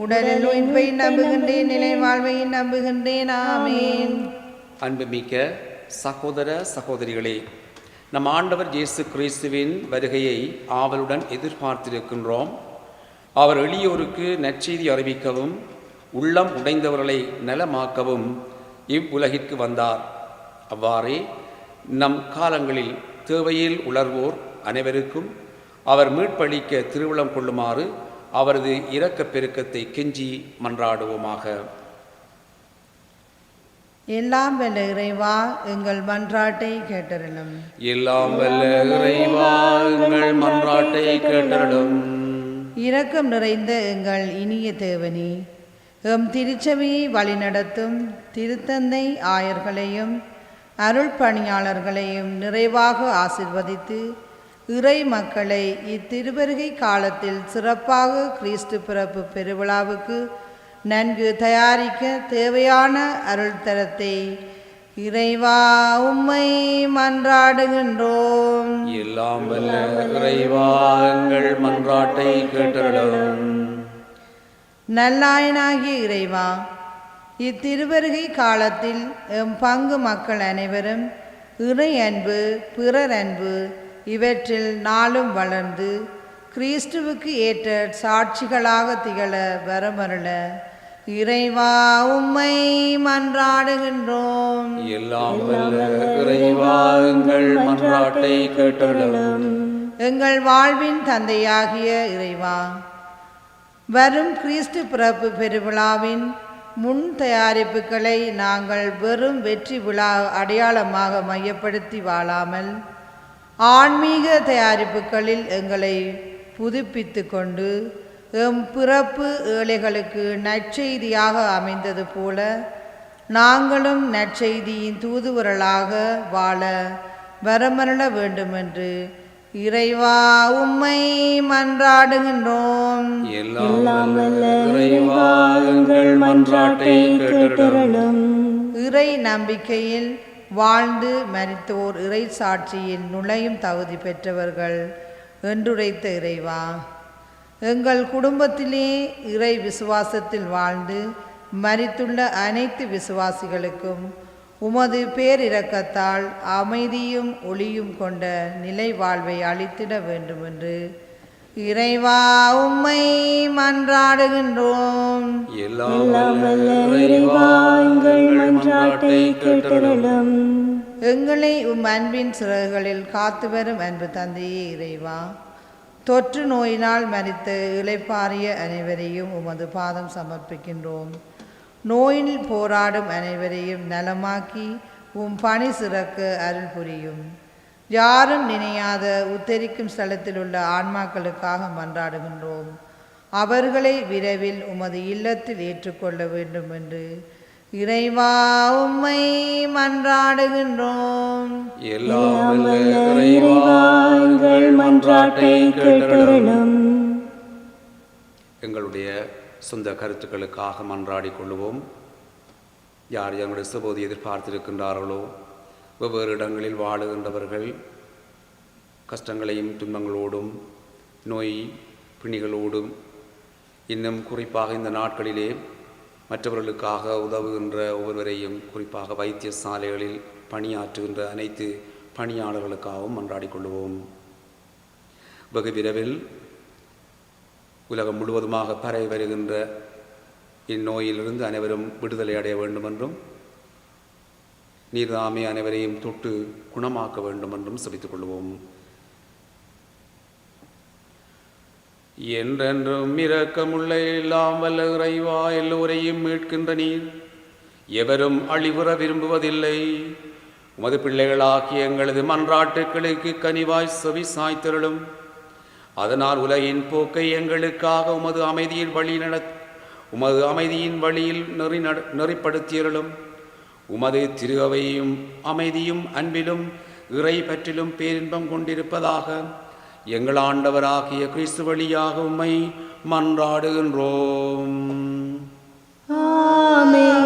உடலில் உயிர்ப்பை நம்புகின்றேன். நிலை வாழ்வை நம்புகின்றேன். ஆமேன். அன்புமிக்க சகோதர சகோதரிகளே, நம் ஆண்டவர் இயேசு கிறிஸ்துவின் வருகையை ஆவலுடன் எதிர்பார்த்திருக்கின்றோம். அவர் எளியோருக்கு நற்செய்தி அறிவிக்கவும் உள்ளம் உடைந்தவர்களை நலமாக்கவும் இவ்வுலகிற்கு வந்தார். அவ்வாறே நம் காலங்களில் தேவையில் உணர்வோர் அனைவருக்கும் அவர் மீட்பளிக்க திருவுளம் கொள்ளுமாறு அவரது இரக்கப் பெருக்கத்தை கெஞ்சி மன்றாடுவோமாக. எல்லாம் வல்ல இறைவா, எங்கள் மன்றாட்டை கேட்டருளும். எல்லாம் வல்ல இறைவா, எங்கள் மன்றாட்டை கேட்டருளும். இரக்கம் நிறைந்த எங்கள் இனிய தேவனே, எம் திருச்சபையை வழிநடத்தும் திருத்தந்தை ஆயர்களையும் அருள் பணியாளர்களையும் நிறைவாக ஆசிர்வதித்து இறை மக்களை இத்திருவருகை காலத்தில் சிறப்பாக கிறிஸ்து பிறப்பு பெருவிழாவுக்கு நன்கு தயாரிக்க தேவையான அருள் தரத்தை இறைவா உம்மை மன்றாடுகின்றோம். எல்லாம் வல்ல இறைவா, எங்கள் மன்றாட்டை கேட்டருளும். நல்லாயனாகிய இறைவா, இத்திருவருகை காலத்தில் எம் பங்கு மக்கள் அனைவரும் இறை அன்பு பிறர் அன்பு இவற்றில் நாளும் வளர்ந்து கிறிஸ்துவுக்கு ஏற்ற சாட்சிகளாக திகழ வரமருள இறைவா உம்மை மன்றாடுகின்றோம். எல்லாம் வல்ல இறைவா, எங்கள் மன்றாட்டை கேட்டருளும். எங்கள் வாழ்வின் தந்தையாகிய இறைவா, வரும் கிறிஸ்து பிறப்பு பெருவிழாவின் முன் தயாரிப்புகளை நாங்கள் வெறும் வெற்றி விழா அடையாளமாக மையப்படுத்தி வாழாமல் ஆன்மீக தயாரிப்புகளில் எங்களை புதுப்பித்து கொண்டு எம் பிறப்பு ஏழைகளுக்கு நற்செய்தியாக அமைந்தது போல நாங்களும் நற்செய்தியின் தூதுவர்களாக வாழ வரமருள வேண்டுமென்று இறைவா உம்மை மன்றாடுகின்றோம். எல்லாம் வல்ல இறைவா, எங்கள் மன்றாட்டை கேட்டருளும். இறை நம்பிக்கையில் வாழ்ந்து மரித்தோர் இறை சாட்சியில் நுழையும் தகுதி பெற்றவர்கள் என்றுரைத்த இறைவா, எங்கள் குடும்பத்திலே இறை விசுவாசத்தில் வாழ்ந்து மரித்துள்ள அனைத்து விசுவாசிகளுக்கும் உமது பேரிரக்கத்தால் அமைதியும் ஒளியும் கொண்ட நிலை வாழ்வை அளித்திட வேண்டுமென்று இறைவா உம்மை மன்றாடுகின்றோம். எல்லாம் வல்ல இறைவா, எங்கள் மன்றாட்டை கேட்டருளும். எங்களை அன்பின் சிறகுகளில் காத்து வரும் அன்பு தந்தையே இறைவா, தொற்று நோயினால் மரித்த இளைப்பாறிய அனைவரையும் உமது பாதம் சமர்ப்பிக்கின்றோம். நோயில் போராடும் அனைவரையும் நலமாக்கி பணி சிறக்க அருள் புரியும். யாரும் நினையாத உத்தரிக்கும் ஸ்தலத்தில் உள்ள ஆன்மாக்களுக்காக மன்றாடுகின்றோம். அவர்களை விரைவில் உமது இல்லத்தில் ஏற்றுக்கொள்ள வேண்டும் என்று இறைவா உம்மை மன்றாடுகின்றோம். எல்லாம் வல்ல இறைவா, எங்கள் மன்றாட்டை கேட்டருளும். எங்களுடைய சொந்த கருத்துக்களுக்காக மன்றாடி கொள்ளுவோம். யார் எங்களுடைய சுபோதி எதிர்பார்த்திருக்கின்றார்களோ, வெவ்வேறு இடங்களில் வாழுகின்றவர்கள் கஷ்டங்களையும் துன்பங்களோடும் நோய் பிணிகளோடும், இன்னும் குறிப்பாக இந்த நாட்களிலே மற்றவர்களுக்காக உதவுகின்ற ஒவ்வொருவரையும், குறிப்பாக வைத்தியசாலைகளில் பணியாற்றுகின்ற அனைத்து பணியாளர்களுக்காகவும் மன்றாடி கொள்ளுவோம். வெகு விரைவில் உலகம் முழுவதுமாக பரவி வருகின்ற இந்நோயிலிருந்து அனைவரும் விடுதலை அடைய வேண்டும் என்றும், நீர்தாமே அனைவரையும் தொட்டு குணமாக்க வேண்டும் என்றும் செபித்துக் கொள்வோம். என்றென்றும் இரக்கமுள்ள எல்லாம் வல்ல இறைவா, எல்லோரையும் மீட்கின்ற நீர் எவரும் அழிவுற விரும்புவதில்லை. உமது பிள்ளைகளாகிய எங்களது மன்றாட்டுக்களுக்கு கனிவாய் செவி சாய்த்தருளும். அதனால் உலகின் போக்கை எங்களுக்காக உமது அமைதியின் வழியில் நெறிப்படுத்தியருளும். உமது திருவையும் அமைதியும் அன்பிலும் இறை பற்றிலும் பேரின்பம் கொண்டிருப்பதாக எங்கள் ஆண்டவராகிய கிறிஸ்து வழியாக உம்மை மன்றாடுகின்றோம். ஆமென்.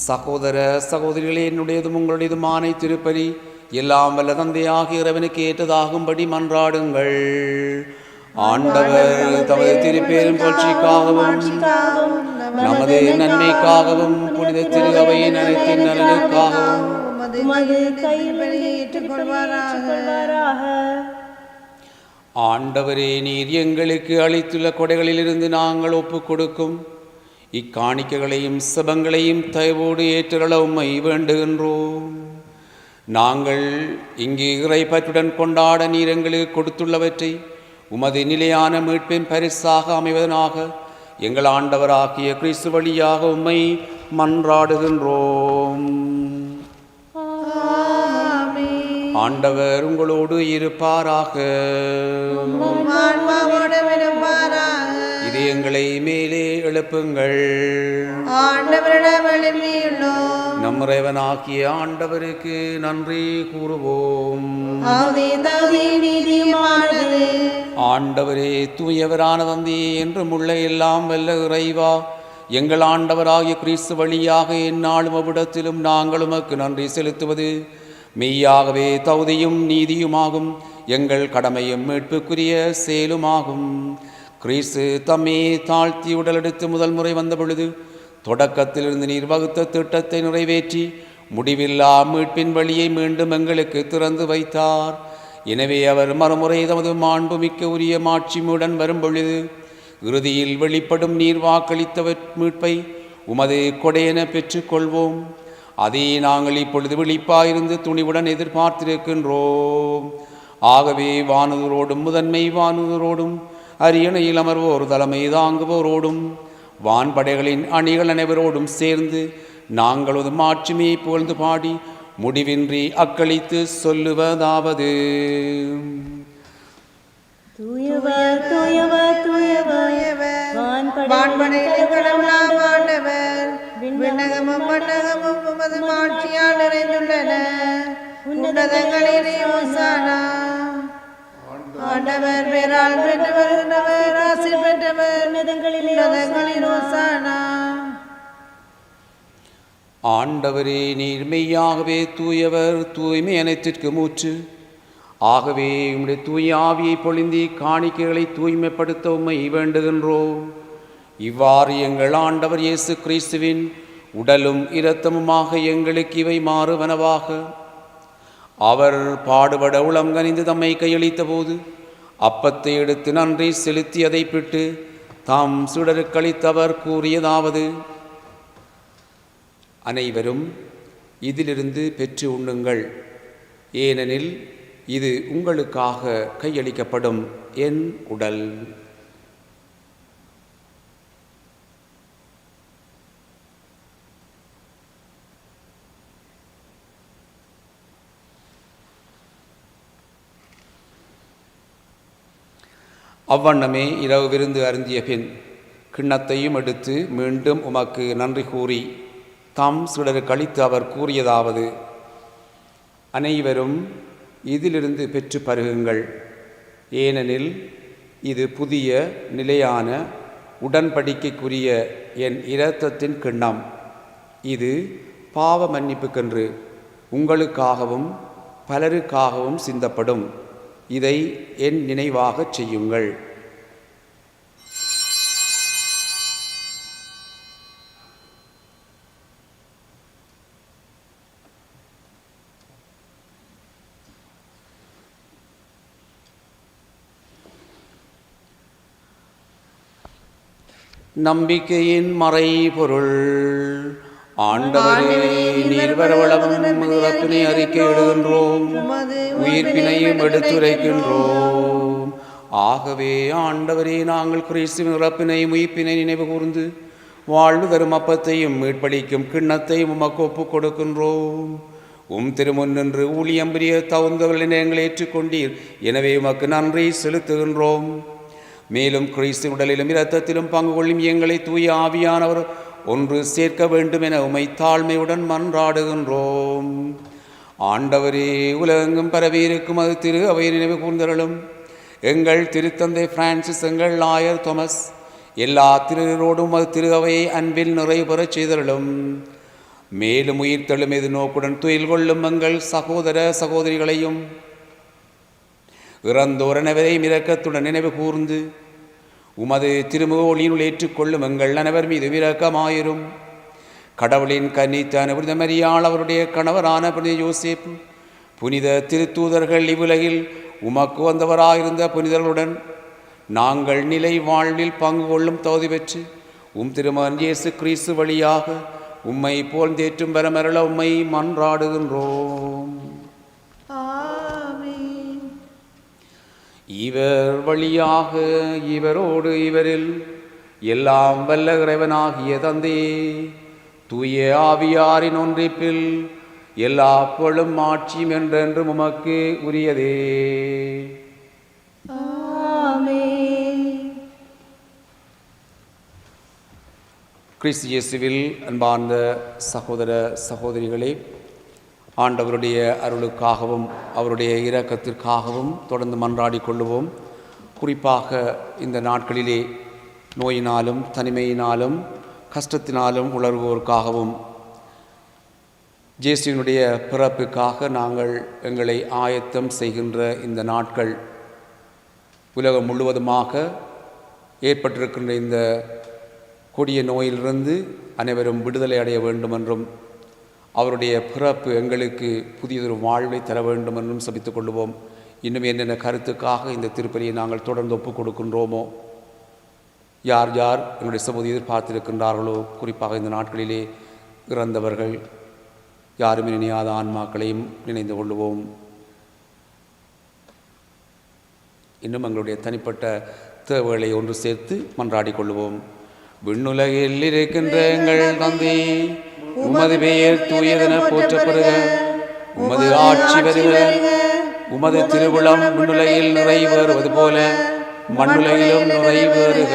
சகோதர சகோதரிகளே, என்னுடையதும் உங்களுடையதுமான திருப்பலி எல்லாம் வல்ல தந்தையாகிய இறைவனுக்கு ஏற்றதாகும்படி மன்றாடுங்கள். ஆண்டவர் தமது திருப்பேரும் புகழ்ச்சிக்காகவும் நமது நன்மைக்காகவும் புனித திரு அவையின் அனைத்தின் நலனுக்காகவும் உமது கையில் ஏற்றுக்கொள்வாராக. ஆண்டவரே, நீர் எங்களுக்கு அளித்துள்ள கொடைகளிலிருந்து நாங்கள் ஒப்புக் கொடுக்கும் இக்காணிக்கைகளையும் செபங்களையும் தயவோடு ஏற்றருள உம்மை வேண்டுகின்றோம். நாங்கள் இங்கு இறைப்பற்றுடன் கொண்டாட நீர் எங்களுக்கு கொடுத்துள்ளவற்றை உமது நிலையான மீட்பின் பரிசாக அமைவதனாக எங்கள் ஆண்டவராகிய கிறிஸ்து வழியாக உம்மை மன்றாடுகின்றோம். ஆண்டவர் உங்களோடு இருப்பாராக. இதயங்களை மேலே எழுப்புங்கள். நம் இறைவனாகிய ஆண்டவருக்கு நன்றி கூறுவோம். ஆண்டவரே, தூயவரான தந்தையே, என்றும் உள்ள எல்லாம் வல்ல இறைவா, எங்கள் ஆண்டவராகிய கிறிஸ்து வழியாக எந்நாளும் அவ்விடத்திலும் நாங்கள் உமக்கு நன்றி செலுத்துவது மெய்யாகவே தகுதியும் நீதியுமாகும், எங்கள் கடமையும் மீட்புக்குரிய செயலுமாகும். கிறிஸ்து தம்மே தாழ்த்தி உடலெடுத்து முதல் முறை வந்த பொழுது தொடக்கத்திலிருந்து நீர் வகுத்த திட்டத்தை நிறைவேற்றி முடிவில்லா மீட்பின் வழியை மீண்டும் எங்களுக்கு திறந்து வைத்தார். எனவே அவர் மறுமுறை தமது மாண்புமிக்க உரிய மாட்சியுடன் வரும்பொழுது இறுதியில் வெளிப்படும் நீர் வாக்களித்த மீட்பை உமது கொடையென பெற்றுக்கொள்வோம். அதை நாங்கள் இப்பொழுது விழிப்பாயிருந்து துணிவுடன் எதிர்பார்த்திருக்கின்றோம். ஆகவே வானதரோடும் முதன்மை வானதரோடும் அரியணையில் அமர்வோர் தலைமை தாங்குவோரோடும் வான்படைகளின் அணிகள் அனைவரோடும் சேர்ந்து நாங்களது மாட்சிமையை புகழ்ந்து பாடி முடிவின்றி அக்களித்து சொல்லுவதாவது: தூயவர் தூயவர் தூயவர் வான்படைகளின் கடவுளாம் ஆண்டவர், விண்ணகமும் மண்ணகமும் உமது மாட்சியால் நிறைந்துள்ளன. உன்னதங்களிலே ஓசானா. ஆண்டவர் பேரால் பெற்றவர் ஆசி பெற்றவர், உன்னதங்களில் ஓசானா. ஆண்டவரே, நீர் மெய்யாகவே தூயவர், தூய்மை அனைத்திற்கு மூச்சு. ஆகவே உம்முடைய தூய ஆவியை பொழிந்தி காணிக்கைகளை தூய்மைப்படுத்த உம்மை வேண்டுகின்றோம். இவ்வாறு எங்கள் ஆண்டவர் இயேசு கிறிஸ்துவின் உடலும் இரத்தமுமாக எங்களுக்கு இவை மாறுவனவாக. அவர் பாடுபட உளம் கனிந்து தம்மை கையளித்த போது அப்பத்தை எடுத்து நன்றி செலுத்தி அதை பிட்டு தாம் சுடருக்களித்தவர் கூறியதாவது: அனைவரும் இதிலிருந்து பெற்று உண்ணுங்கள், ஏனெனில் இது உங்களுக்காக கையளிக்கப்படும் என் உடல். அவ்வண்ணமே இரவு விருந்து அருந்திய பின் கிண்ணத்தையும் எடுத்து மீண்டும் உமக்கு நன்றி கூறி தாம் சிலருக்கு அளித்து அவர் கூறியதாவது: அனைவரும் இதிலிருந்து பெற்று பருகுங்கள், ஏனெனில் இது புதிய நிலையான உடன்படிக்கைக்குரிய என் இரத்தத்தின் கிண்ணம். இது பாவ மன்னிப்புக்கென்று உங்களுக்காகவும் பலருக்காகவும் சிந்தப்படும். இதை என் நினைவாகச் செய்யுங்கள். நம்பிக்கையின் மறைபொருள். ஆண்டவரே, நீர் வரவளவும் இறப்பினை அறிக்கை எழுகின்றோம், உயிர்ப்பினையும் எடுத்துரைக்கின்றோம். ஆகவே ஆண்டவரே, நாங்கள் கிறிஸ்துவின் இறப்பினையும் உயிர்ப்பினை நினைவு கூர்ந்து வாழ்வு தரும் அப்பத்தையும் மீட்பளிக்கும் கிண்ணத்தையும் உமக்கு ஒப்புக் கொடுக்கின்றோம். திருமுன் நின்று ஊழியம் புரிய தகுந்தவர்களை எங்களை ஏற்றுக்கொண்டீர். எனவே உமக்கு நன்றி செலுத்துகின்றோம். மேலும் கிறிஸ்து உடலிலும் இரத்தத்திலும் பங்கு கொள்ளும் எங்களை தூய ஆவியானவர் ஒன்று சேர்க்க வேண்டும் என உமை தாழ்மையுடன் மன்றாடுகின்றோம். ஆண்டவரே, உலகெங்கும் பரவியிருக்கும் அது திரு அவை நினைவு கூர்ந்தருளும். எங்கள் திருத்தந்தை பிரான்சிஸ், எங்கள் ஆயர் தொமஸ், எல்லா திருரோடும் அது திரு அவையை அன்பில் நிறைவு பெறச் செய்தருளும். மேலும் உயிர்த்தெழும் எது நோக்குடன் துயில் கொள்ளும் எங்கள் சகோதர சகோதரிகளையும் இறந்தோர் அனைவரையும் இரக்கத்துடன் நினைவு கூர்ந்து உமது திருமுக ஒளியினுள் ஏற்றுக்கொள்ளும் எங்கள் அனைவர் மீது இரக்கமாயிரும். கடவுளின் கன்னித்தான புனித மரியாள், அவருடைய கணவரான புனித யோசேப்பு, புனித திருத்தூதர்கள், இவ்வுலகில் உமக்கு வந்தவராயிருந்த புனிதர்களுடன் நாங்கள் நிலை வாழ்வில் பங்கு கொள்ளும் தகுதி பெற்று திருமகன் இயேசு கிறிஸ்து வழியாக உம்மை போழ்ந்தேற்றும் வரமருள உம்மை மன்றாடுகின்றோம். இவர் வழியாக இவரோடு இவரில் எல்லாம் வல்ல இறைவனாகிய தந்தையே, தூய ஆவியாரின் ஒன்றிப்பில் எல்லா புகழும் ஆட்சியும் என்றென்றும் உமக்கு உரியதே. கிறிஸ்து இயேசுவில் அன்பார்ந்த சகோதர சகோதரிகளே, ஆண்டவருடைய அருளுக்காகவும் அவருடைய இரக்கத்திற்காகவும் தொடர்ந்து மன்றாடி கொள்ளுவோம். குறிப்பாக இந்த நாட்களிலே நோயினாலும் தனிமையினாலும் கஷ்டத்தினாலும் உணர்வோருக்காகவும் இயேசுவினுடைய பிறப்புக்காக நாங்கள் எங்களை ஆயத்தம் செய்கின்ற இந்த நாட்கள், உலகம் முழுவதுமாக ஏற்பட்டிருக்கின்ற இந்த கொடிய நோயிலிருந்து அனைவரும் விடுதலை அடைய வேண்டும் என்றும் அவருடைய பிறப்பு எங்களுக்கு புதியதொரு வாழ்வை தர வேண்டும் என்றும் சபித்துக் கொள்வோம். இன்னும் என்னென்ன கருத்துக்காக இந்த திருப்பலியை நாங்கள் தொடர்ந்து ஒப்புக் கொடுக்கின்றோமோ, யார் யார் எங்களுடைய சமூக எதிர்பார்த்திருக்கின்றார்களோ, குறிப்பாக இந்த நாட்களிலே இறந்தவர்கள், யாருமே நினையாத ஆன்மாக்களையும் நினைந்து கொள்வோம். இன்னும் எங்களுடைய தனிப்பட்ட தேவைகளை ஒன்று சேர்த்து மன்றாடி கொள்வோம். விண்ணுலகில் இருக்கின்ற எங்கள் தந்தை, உமது பெயர் தூயதென போற்றப்படுக, உமது ஆட்சி வருக, உமது திருவுளம் விண்ணுலகில் நிறைவேறுவது போல மண்ணுலகிலும் நிறைவேறுக.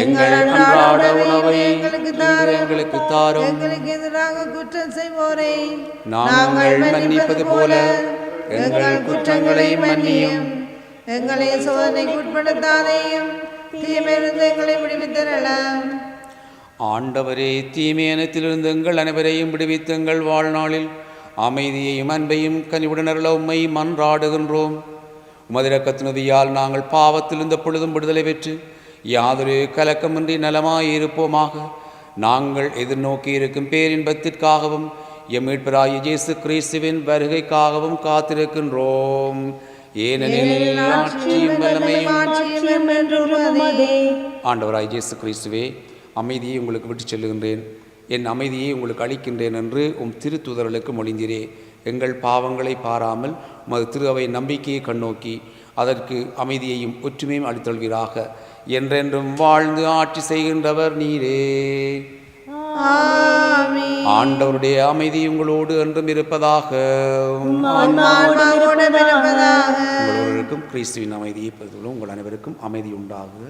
எங்கள் அன்றாட உணவை எங்களுக்கு தாரும். எங்களுக்கு எதிராக குற்றம் செய்வோரை நாங்கள் மன்னிப்பது போல எங்கள் குற்றங்களை மன்னியும். எங்களை சோதனைக்கு உட்படுத்தாதேயும், தீமையிலிருந்து எங்களை விடுவித்தரலாம். ஆண்டவரே, தீமையனத்திலிருந்து எங்கள் அனைவரையும் விடுவித்து எங்கள் வாழ்நாளில் அமைதியையும் அன்பையும் கனிவுடன் அருள உம்மை மன்றாடுகின்றோம். உமது இரக்கத்தினுதியால் நாங்கள் பாவத்திலிருந்த பொழுதும் விடுதலை பெற்று யாதொரு கலக்கமின்றி நலமாயிருப்போமாக. நாங்கள் எதிர்நோக்கி இருக்கும் பேரின்பத்திற்காகவும் எம் மீட்பராகிய இயேசு கிறிஸ்துவின் வருகைக்காகவும் காத்திருக்கின்றோம். ஏனெனில் ஆட்சியும் வல்லமையும் ஆண்டவராகிய இயேசு கிறிஸ்துவே, அமைதியை உங்களுக்கு விட்டு செல்லுகின்றேன், என் அமைதியை உங்களுக்கு அளிக்கின்றேன் என்று திருத்தூதர்களுக்கு மொழிந்தீரே. எங்கள் பாவங்களை பாராமல் உமது திரு அவை நம்பிக்கையை கண்ணோக்கி அதற்கு அமைதியையும் ஒற்றுமையும் அளித்தல்வீராக. என்றென்றும் வாழ்ந்து ஆட்சி செய்கின்றவர் நீரே. ஆண்டவருடைய அமைதி உங்களோடு என்றும் இருப்பதாக. உங்களோருக்கும் கிறிஸ்துவின் அமைதியை பெறுவதும் உங்கள் அனைவருக்கும் அமைதி உண்டாகுக.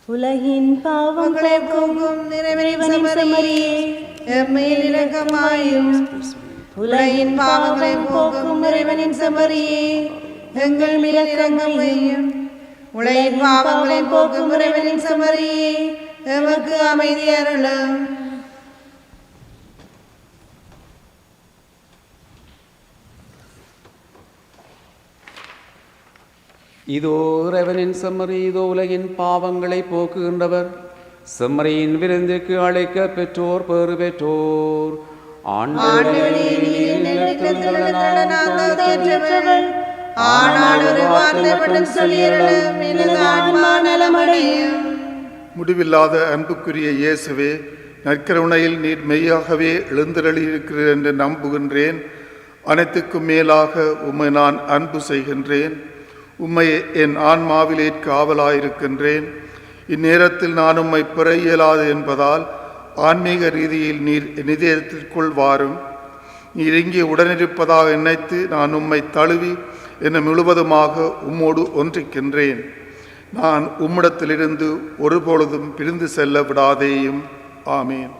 உலகின் பாவங்களை போக்கும் இறைவனின் செம்மறியே, எம்மேல் இரக்கமாயிரும். உலகின் பாவங்களை போக்கும் இறைவனின் செம்மறியே, எங்கள் மேல் இரக்கமாயிரும். உலகின் பாவங்களை போக்கும் இறைவனின் செம்மறியே, எமக்கு அமைதி அருளும். இதோ இறைவனின் செம்மறி, இதோ உலகின் பாவங்களை போக்குகின்றவர். செம்மறியின் விருந்துக்கு அழைக்க பெற்றோர் பேறு பெற்றோர். முடிவில்லாத அன்புக்குரிய இயேசுவே, நற்கருணையில் நீர் மெய்யாகவே எழுந்தருளியிருக்கிறீர் என்று நம்புகின்றேன். அனைத்துக்கும் மேலாக உம்மை நான் அன்பு செய்கின்றேன். உம்மை என் ஆன்மாவில் ஏற்க ஆவலாயிருக்கின்றேன். இந்நேரத்தில் நான் உம்மை பெற இயலாது என்பதால் ஆன்மீக ரீதியில் நீர் நிதயத்திற்குள் வாரும். நீர் இங்கே உடனிருப்பதாக நினைத்து நான் உம்மை தழுவி என்னை முழுவதுமாக உம்மோடு ஒன்றிக்கின்றேன். நான் உம்மிடத்திலிருந்து ஒருபொழுதும் பிரிந்து செல்ல விடாதேயும். ஆமீன்.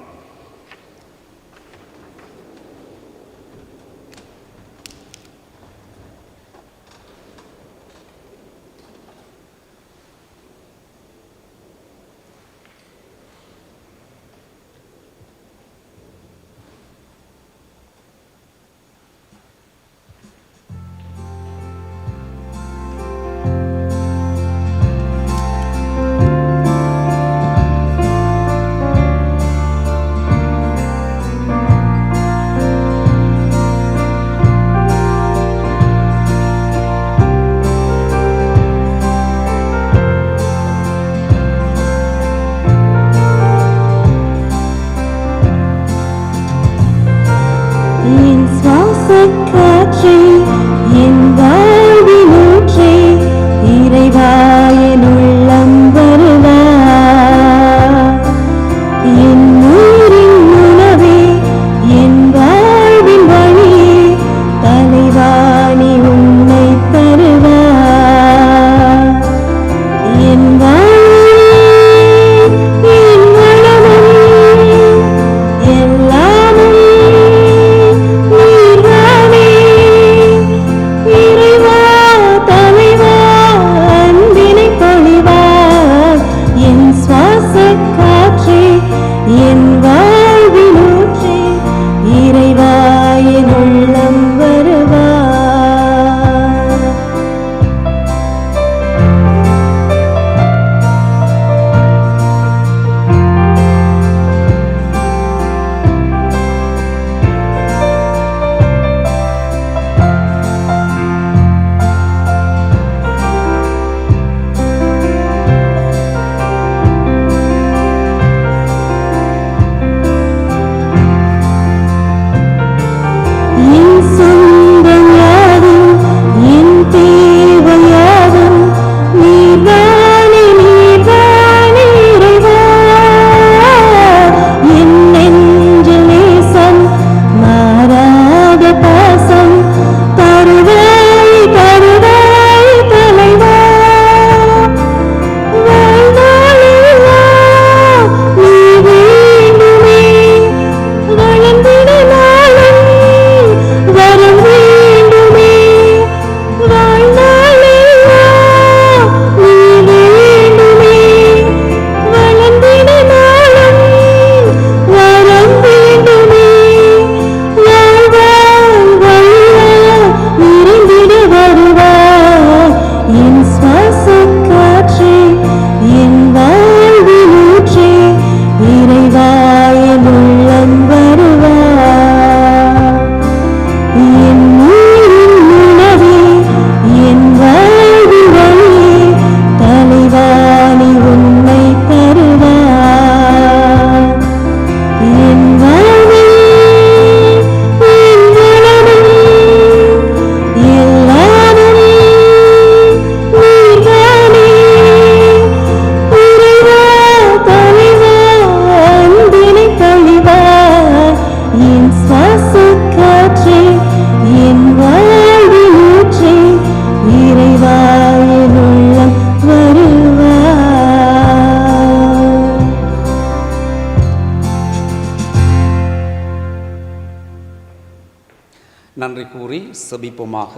நன்றி கூறி செபிப்போமாக.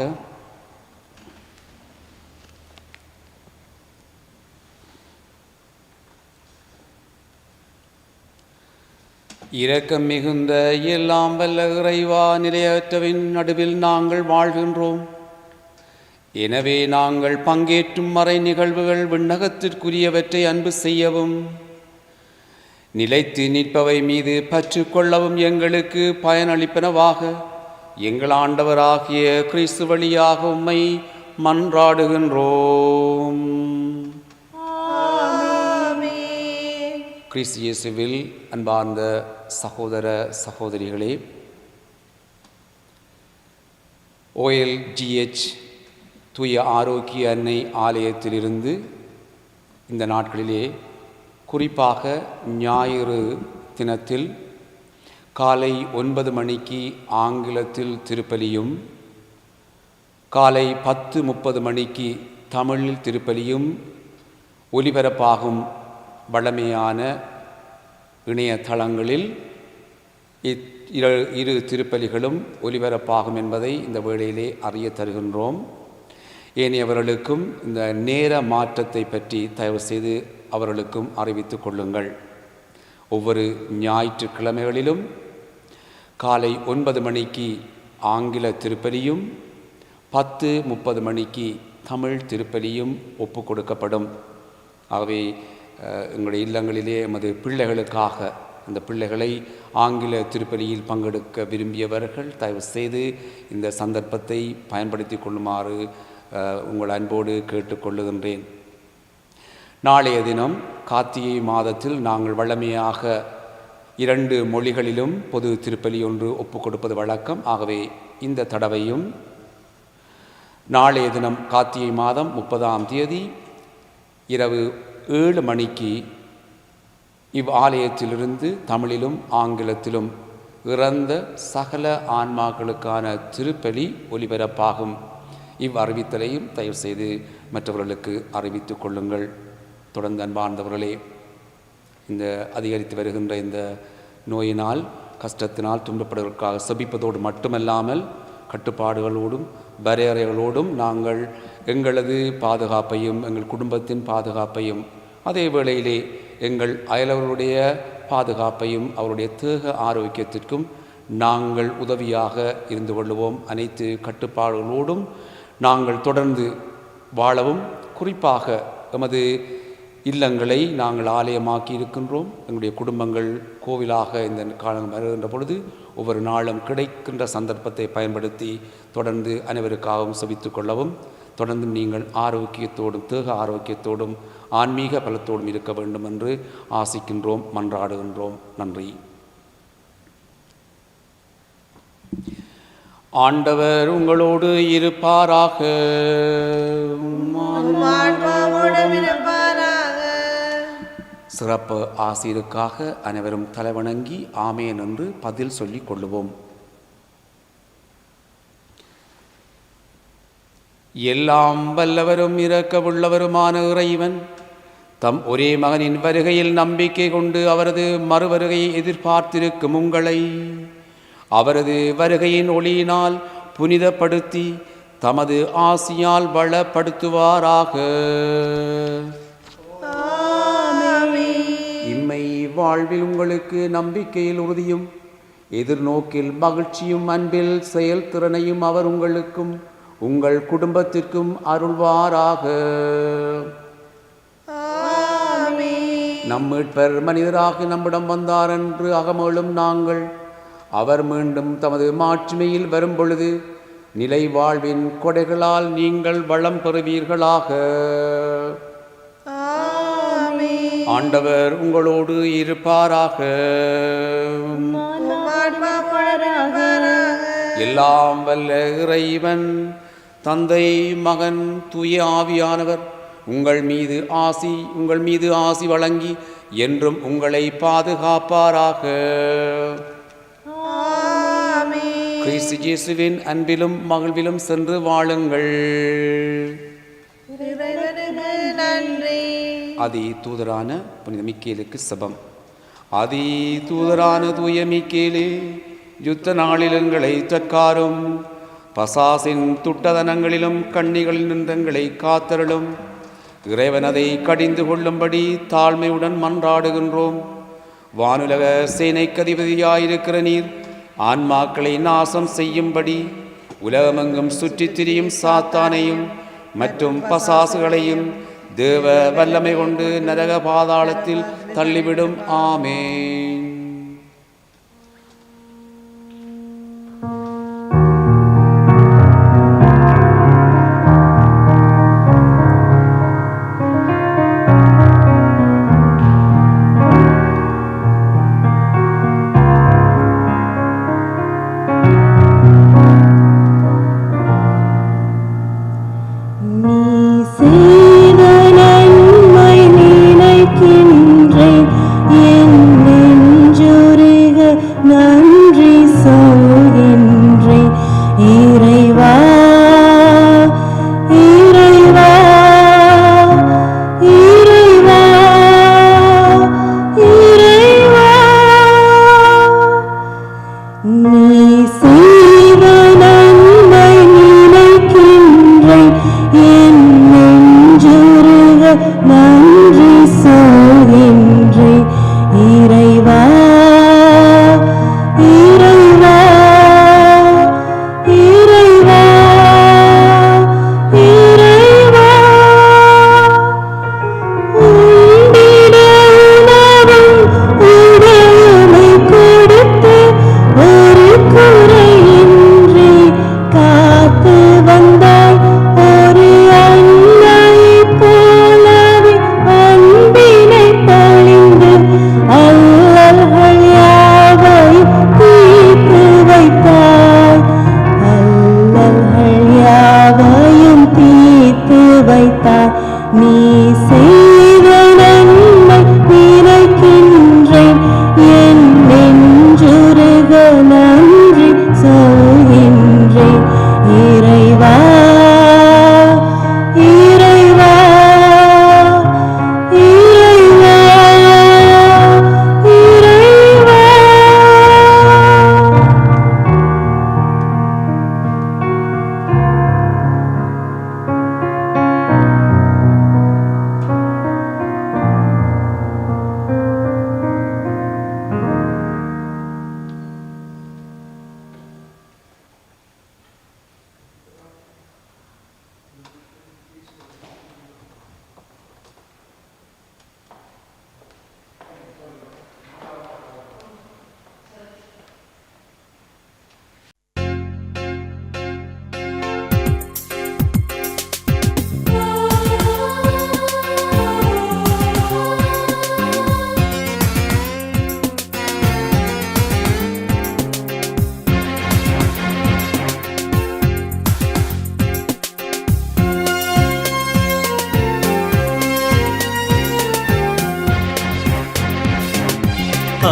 இரக்கம் மிகுந்த எல்லாம் வல்ல இறைவா, நிலையற்றவின் நடுவில் நாங்கள் வாழ்கின்றோம். எனவே நாங்கள் பங்கேற்றும் மறை நிகழ்வுகள் விண்ணகத்திற்குரியவற்றை அன்பு செய்யவும், நிலைத்து நிற்பவை மீது பற்று கொள்ளவும் எங்களுக்கு பயனளிப்பனவாக எங்கள் ஆண்டவராகிய கிறிஸ்து வழியாக உம்மை மன்றாடுகின்றோம். கிறிஸ்து இயேசுவில் அன்பார்ந்த சகோதர சகோதரிகளே, OLGH தூய ஆரோக்கிய அன்னை ஆலயத்திலிருந்து இந்த நாட்களிலே குறிப்பாக ஞாயிறு தினத்தில் காலை 9 மணிக்கு ஆங்கிலத்தில் திருப்பலியும், காலை 10:30 மணிக்கு தமிழில் திருப்பலியும் ஒலிபரப்பாகும் வழமையான இணையதளங்களில் இரு திருப்பலிகளும் ஒலிபரப்பாகும் என்பதை இந்த வேளையிலே அறிய தருகின்றோம். ஏனையவர்களுக்கும் இந்த நேர மாற்றத்தை பற்றி தயவு செய்து அவர்களுக்கும் அறிவித்துக் கொள்ளுங்கள். ஒவ்வொரு ஞாயிற்றுக்கிழமைகளிலும் காலை 9 மணிக்கு ஆங்கில திருப்பலியும் 10:30 மணிக்கு தமிழ் திருப்பலியும் ஒப்பு கொடுக்கப்படும். ஆகவே எங்களுடைய இல்லங்களிலே எமது பிள்ளைகளுக்காக, அந்த பிள்ளைகளை ஆங்கில திருப்பலியில் பங்கெடுக்க விரும்பியவர்கள் தயவு செய்து இந்த சந்தர்ப்பத்தை பயன்படுத்தி கொள்ளுமாறு உங்கள் அன்போடு கேட்டுக்கொள்ளுகின்றேன். நாளைய தினம் கார்த்திகை மாதத்தில் நாங்கள் வழமையாக 2 மொழிகளிலும் பொது திருப்பலி ஒன்று ஒப்பு கொடுப்பது வழக்கம். ஆகவே இந்த தடவையும் நாளைய தினம் கார்த்திகை மாதம் 30ஆம் தேதி இரவு 7 மணிக்கு ஆலயத்திலிருந்து தமிழிலும் ஆங்கிலத்திலும் இறந்த சகல ஆன்மாக்களுக்கான திருப்பலி ஒலிபரப்பாகும். அறிவித்தலையும் தயவு செய்து மற்றவர்களுக்கு அறிவித்துக் கொள்ளுங்கள். தொடர்ந்து அன்பார்ந்தவர்களே, இந்த அதிகரித்து வருகின்ற இந்த நோயினால் கஷ்டத்தினால் துன்பப்படுவதற்காக செபிப்பதோடு மட்டுமல்லாமல் கட்டுப்பாடுகளோடும் வரையறைகளோடும் நாங்கள் எங்களது பாதுகாப்பையும் எங்கள் குடும்பத்தின் பாதுகாப்பையும் அதே வேளையிலே எங்கள் அயலவர்களுடைய பாதுகாப்பையும் அவருடைய தேக ஆரோக்கியத்திற்கும் நாங்கள் உதவியாக இருந்து கொள்ளுவோம். அனைத்து கட்டுப்பாடுகளோடும் நாங்கள் தொடர்ந்து வாழவும், குறிப்பாக எமது இல்லங்களை நாங்கள் ஆலயமாக்கி இருக்கின்றோம். எங்களுடைய குடும்பங்கள் கோவிலாக இந்த காலம் வருகின்ற பொழுது ஒவ்வொரு நாளும் கிடைக்கின்ற சந்தர்ப்பத்தை பயன்படுத்தி தொடர்ந்து அனைவருக்காகவும் செபித்துக் கொள்ளவும், தொடர்ந்து நீங்கள் ஆரோக்கியத்தோடும் தேக ஆரோக்கியத்தோடும் ஆன்மீக பலத்தோடும் இருக்க வேண்டும் என்று ஆசிக்கின்றோம், மன்றாடுகின்றோம். நன்றி. ஆண்டவர் உங்களோடு இருப்பாராக. சிறப்பு ஆசிரியருக்காக அனைவரும் தலைவணங்கி ஆமேன் என்று பதில் சொல்லிக் கொள்ளுவோம். எல்லாம் வல்லவரும் இரக்கமுள்ளவருமான இறைவன் தம் ஒரே மகனின் வருகையில் நம்பிக்கை கொண்டு அவரது மறுவருகையை எதிர்பார்த்திருக்கும் உங்களை அவரது வருகையின் ஒளியினால் புனிதப்படுத்தி தமது ஆசியால் வளப்படுத்துவாராக. இம்மை வாழ்வில் உங்களுக்கு நம்பிக்கையில் உறுதியும் எதிர்நோக்கில் மகிழ்ச்சியும் அன்பில் செயல்திறனையும் அவர் உங்களுக்கும் உங்கள் குடும்பத்திற்கும் அருள்வாராக. நம் மீட்பர் மனிதராக நம்மிடம் வந்தார் என்று அகமேளும் நாங்கள் அவர் மீண்டும் தமது மாட்சிமையில் வரும்பொழுது நிலை வாழ்வின் கொடைகளால் நீங்கள் வளம் பெறுவீர்களாக. ஆண்டவர் உங்களோடு இருப்பாராக. எல்லாம் வல்ல இறைவன் தந்தை, மகன், தூய ஆவியானவர் உங்கள் மீது ஆசி வழங்கி என்றும் உங்களை பாதுகாப்பாராக. கிறிஸ்து இயேசுவின் அன்பிலும் மகிழ்விலும் சென்று வாழுங்கள். அதி தூதரான புனித மிக்கேலுக்கு செபம். அதி தூதரான தூய மிக்கேலே, யுத்த நாளில் எங்களை தற்காரும், பசாசின் துட்டதனங்களிலும் கண்ணிகளில் நின்றங்களை காத்தருளும். இறைவனதை கடிந்து கொள்ளும்படி தாழ்மையுடன் மன்றாடுகின்றோம். வானுலக சேனைக்கு அதிபதியாயிருக்கிற நீர் ஆன்மாக்களை நாசம் செய்யும்படி உலகமெங்கும் சுற்றித் திரியும் சாத்தானையும் மற்றும் பசாசுகளையும் தேவ வல்லமை கொண்டு நரக பாதாளத்தில் தள்ளிவிடும். ஆமென். நன்மை நினைக்கின்றேன் என்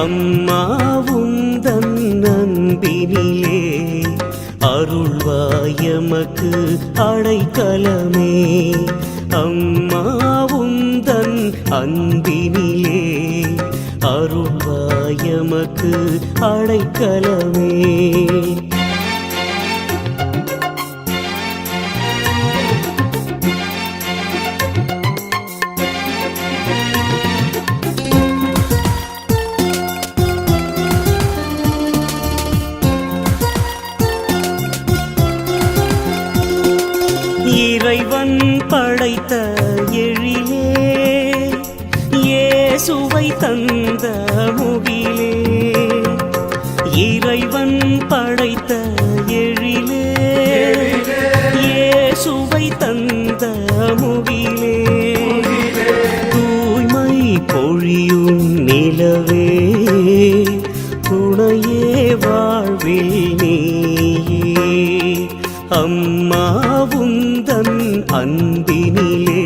அம்மா உந்தன் அன்பினிலே அருள்வாயமக்கு அடைக்கலமே. அம்மா உந்தன் அன்பினிலே அருள்வாயமக்கு அடைக்கலமே. இறைவன் படைத்த எழிலே இயேசுவை தந்த முகிலே. இறைவன் படைத்த எழிலே இயேசுவை தந்த முகிலே. தூய்மை பொழியும் நிலவே துணையே வாழ்வில் நீயே. அம்மா உந்தன் அன்பினிலே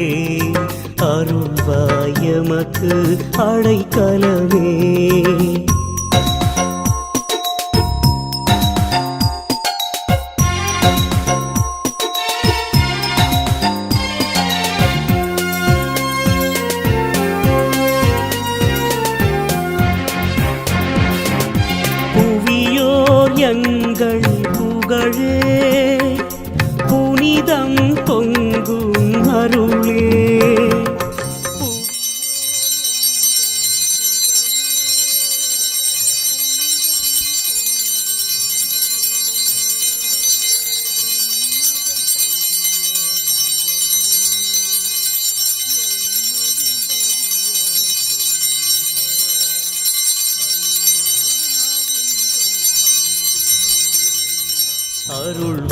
அருள்வாயமக்கு அடைக்கலமே. புவியோர் எங்கள் புகழே புனிதம் பொங்கும் அருளே.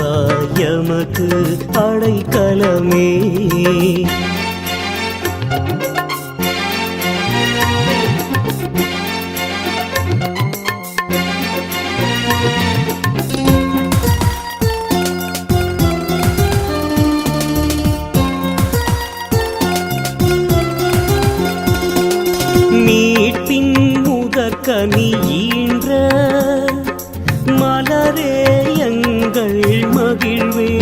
அருள்வாயமக்கு அடைக்கலமே. மீட்பின் முதற்கனி ஈன்ற மலரே எங்கள் மகிழ்வே.